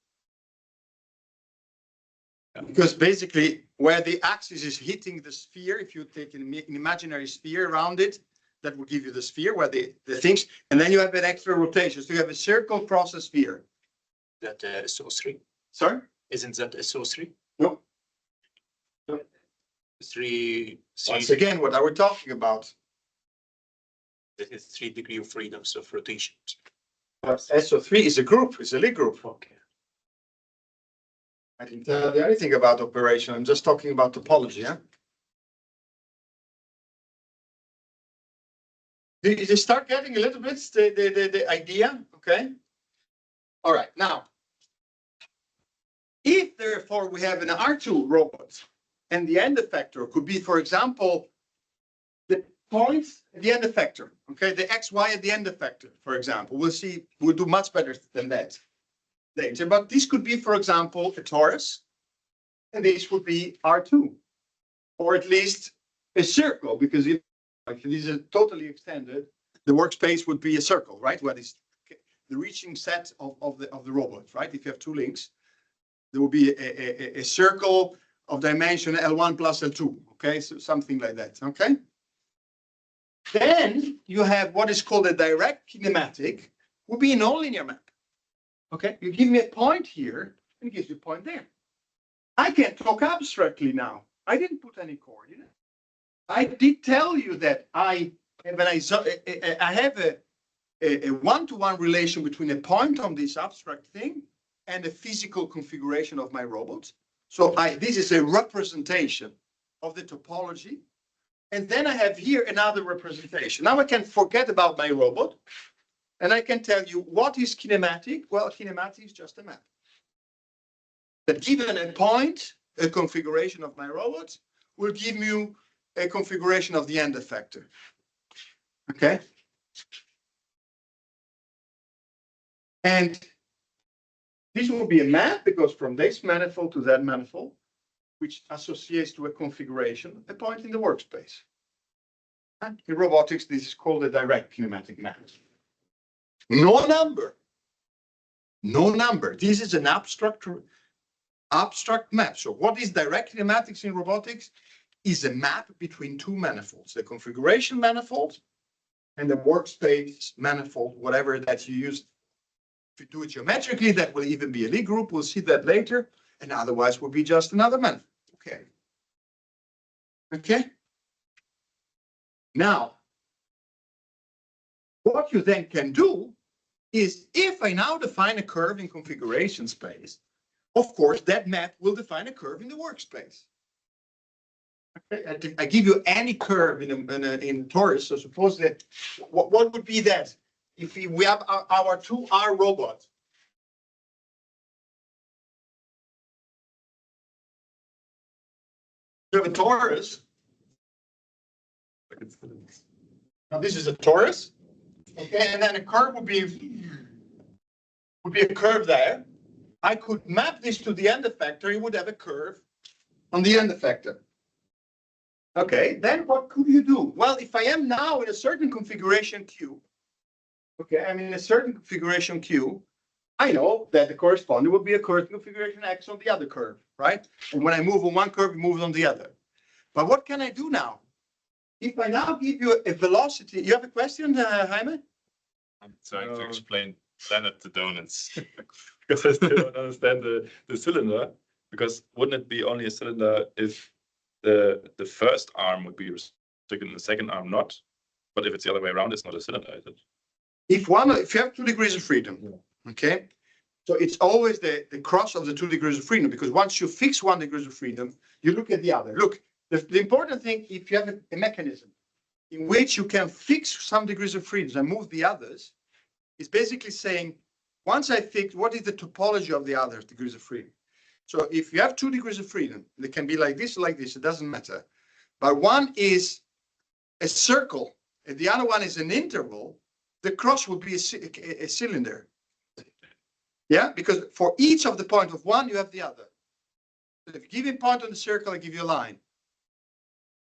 Because basically where the axis is hitting the sphere, if you take an imaginary sphere around it, that will give you the sphere where the things, and then you have an extra rotation. So you have a circle across a sphere. That SO3, Sorry? isn't that SO3? No. 3 Once again, what are we talking about? That is 3 degree of freedoms of rotation. SO3 is a group, it's a Lie group. Okay. I didn't tell you anything about operation. I'm just talking about topology. Yeah. You start getting a little bit the idea, okay? All right, now, if therefore we have an R2 robot and the end effector could be, for example, the points at the end effector, okay? The XY at the end effector, for example, we'll do much better than that later, but this could be, for example, a torus, and this would be R2, or at least a circle, because if these are totally extended, the workspace would be a circle, right? What is the reaching set of the robot, right? If you have two links, there will be a circle of dimension L1 plus L2, okay? So something like that, okay? Then you have what is called a direct kinematic, will be a nonlinear map. Okay, you give me a point here, and it gives you a point there. I can talk abstractly now. I didn't put any coordinates. I did tell you that I have a one-to-one relation between a point on this abstract thing and the physical configuration of my robot. So this is a representation of the topology. And then I have here another representation. Now I can forget about my robot. And I can tell you what is kinematic. Well, kinematic is just a map. That given a point, a configuration of my robot will give you a configuration of the end effector. Okay. And this will be a map because from this manifold to that manifold, which associates to a configuration, a point in the workspace. And in robotics, this is called a direct kinematic map. No number. No number. This is an abstract map. So what is direct kinematics in robotics? Is a map between two manifolds, the configuration manifold and the workspace manifold, whatever that you use. If you do it geometrically, that will even be a Lie group. We'll see that later. And otherwise will be just another manifold. Okay. Okay. Now, what you then can do is if I now define a curve in configuration space, of course, that map will define a curve in the workspace. Okay. I give you any curve in torus. So suppose that what would be that if we have our 2R robot. We have a torus. Now this is a torus. Okay, and then a curve would be a curve there. I could map this to the end effector. You would have a curve on the end effector. Okay, then what could you do? Well, if I am now in a certain configuration Q, okay, I'm in a certain configuration Q, I know that the corresponding will be a curve configuration X on the other curve, right? And when I move on one curve, it moves on the other. But what can I do now? If I now give you a velocity, you have a question, Jaime? I'm trying to No. explain planet to donuts. Because I still don't understand the cylinder, because wouldn't it be only a cylinder if the first arm would be restricted and the second arm not? But if it's the other way around, it's not a cylinder, is it? If you have 2 degrees of freedom, okay? So it's always the cross of the 2 degrees of freedom, because once you fix 1 degree of freedom, you look at the other. Look, the important thing, if you have a mechanism in which you can fix some degrees of freedom and move the others, is basically saying, once I fix, what is the topology of the other degrees of freedom? So if you have 2 degrees of freedom, they can be like this or like this, it doesn't matter. But one is a circle and the other one is an interval, the cross would be a cylinder. Yeah, because for each of the point of one, you have the other. So if you give me a point on the circle, I give you a line.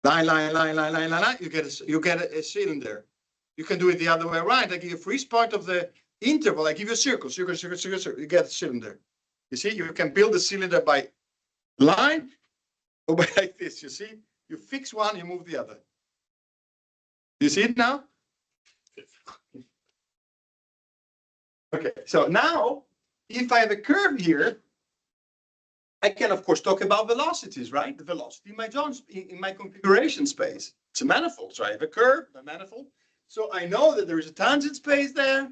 Line, you get a cylinder. You can do it the other way around. I give you for each point of the interval, I give you a circle, you get a cylinder. You see, you can build a cylinder by line or by like this, you see? You fix one, you move the other. You see it now? Okay, so now, if I have a curve here, I can, of course, talk about velocities, right? The velocity in my configuration space. It's a manifold, so I have a curve, a manifold. So I know that there is a tangent space there,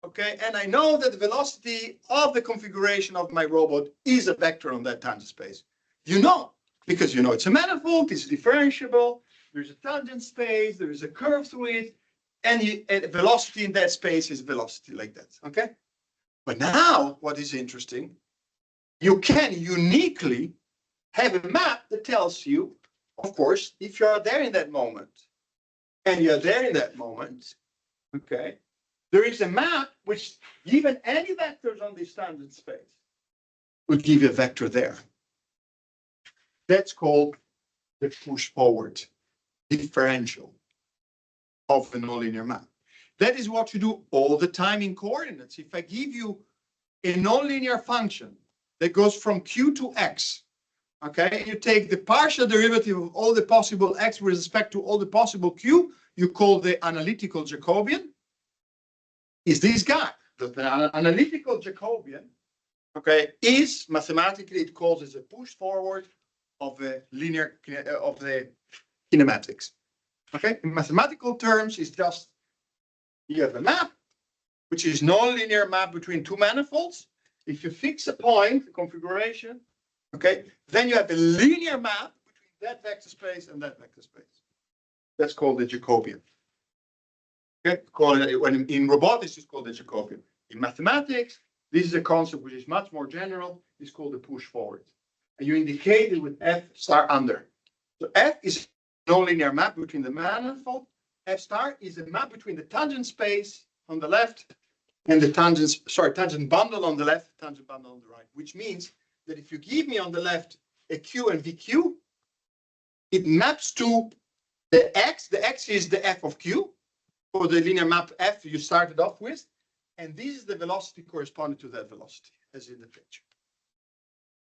okay? And I know that the velocity of the configuration of my robot is a vector on that tangent space. You know, because you know it's a manifold, it's differentiable, there's a tangent space, there is a curve through it, and velocity in that space is velocity like that, okay? But now, what is interesting, you can uniquely have a map that tells you, of course, if you are there in that moment, and you're there in that moment, okay, there is a map which, given any vectors on this tangent space, would give you a vector there. That's called the push forward differential of a nonlinear map. That is what you do all the time in coordinates. If I give you a nonlinear function that goes from Q to X, okay, you take the partial derivative of all the possible X with respect to all the possible Q, you call the analytical Jacobian, is this guy. The analytical Jacobian, okay, is mathematically, it calls as a push forward of a linear, of the kinematics. Okay, in mathematical terms, it's just, you have a map, which is non-linear map between two manifolds. If you fix a point, the configuration, okay, then you have a linear map between that vector space and that vector space. That's called the Jacobian. Okay, call it, when in robotics, it's called the Jacobian. In mathematics, this is a concept which is much more general. It's called the push forward. And you indicate it with F star under. So F is a nonlinear map between the manifold. F star is a map between the tangent space on the left and the tangent bundle on the left, tangent bundle on the right, which means that if you give me on the left a Q and VQ, it maps to the X. The X is the F of Q for the linear map F you started off with. And this is the velocity corresponding to that velocity, as in the picture.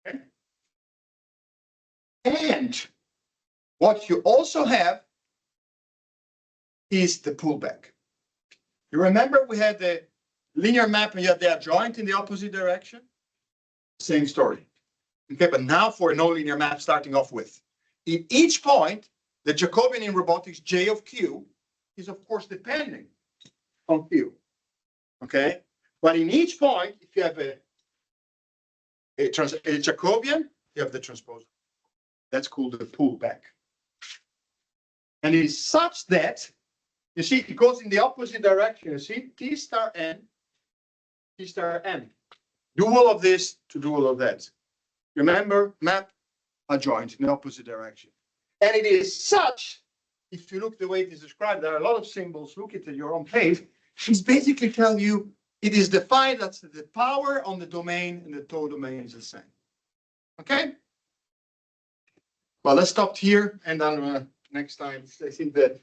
Okay. And what you also have is the pullback. You remember we had the linear map and you had the adjoint in the opposite direction? Same story. Okay, but now for a nonlinear map starting off with. In each point, the Jacobian in robotics, J of Q, is of course depending on Q. Okay, but in each point, if you have a Jacobian, you have the transposer. That's called the pullback. And it is such that, you see, it goes in the opposite direction. You see, T star N, T star M. Do all of this to do all of that. Remember, map adjoint in the opposite direction. And it is such, if you look the way it is described, there are a lot of symbols, look at your own page. It's basically tell you it is defined that the power on the domain and the tau domain is the same. Okay? Well, let's stop here and then next time, I think that,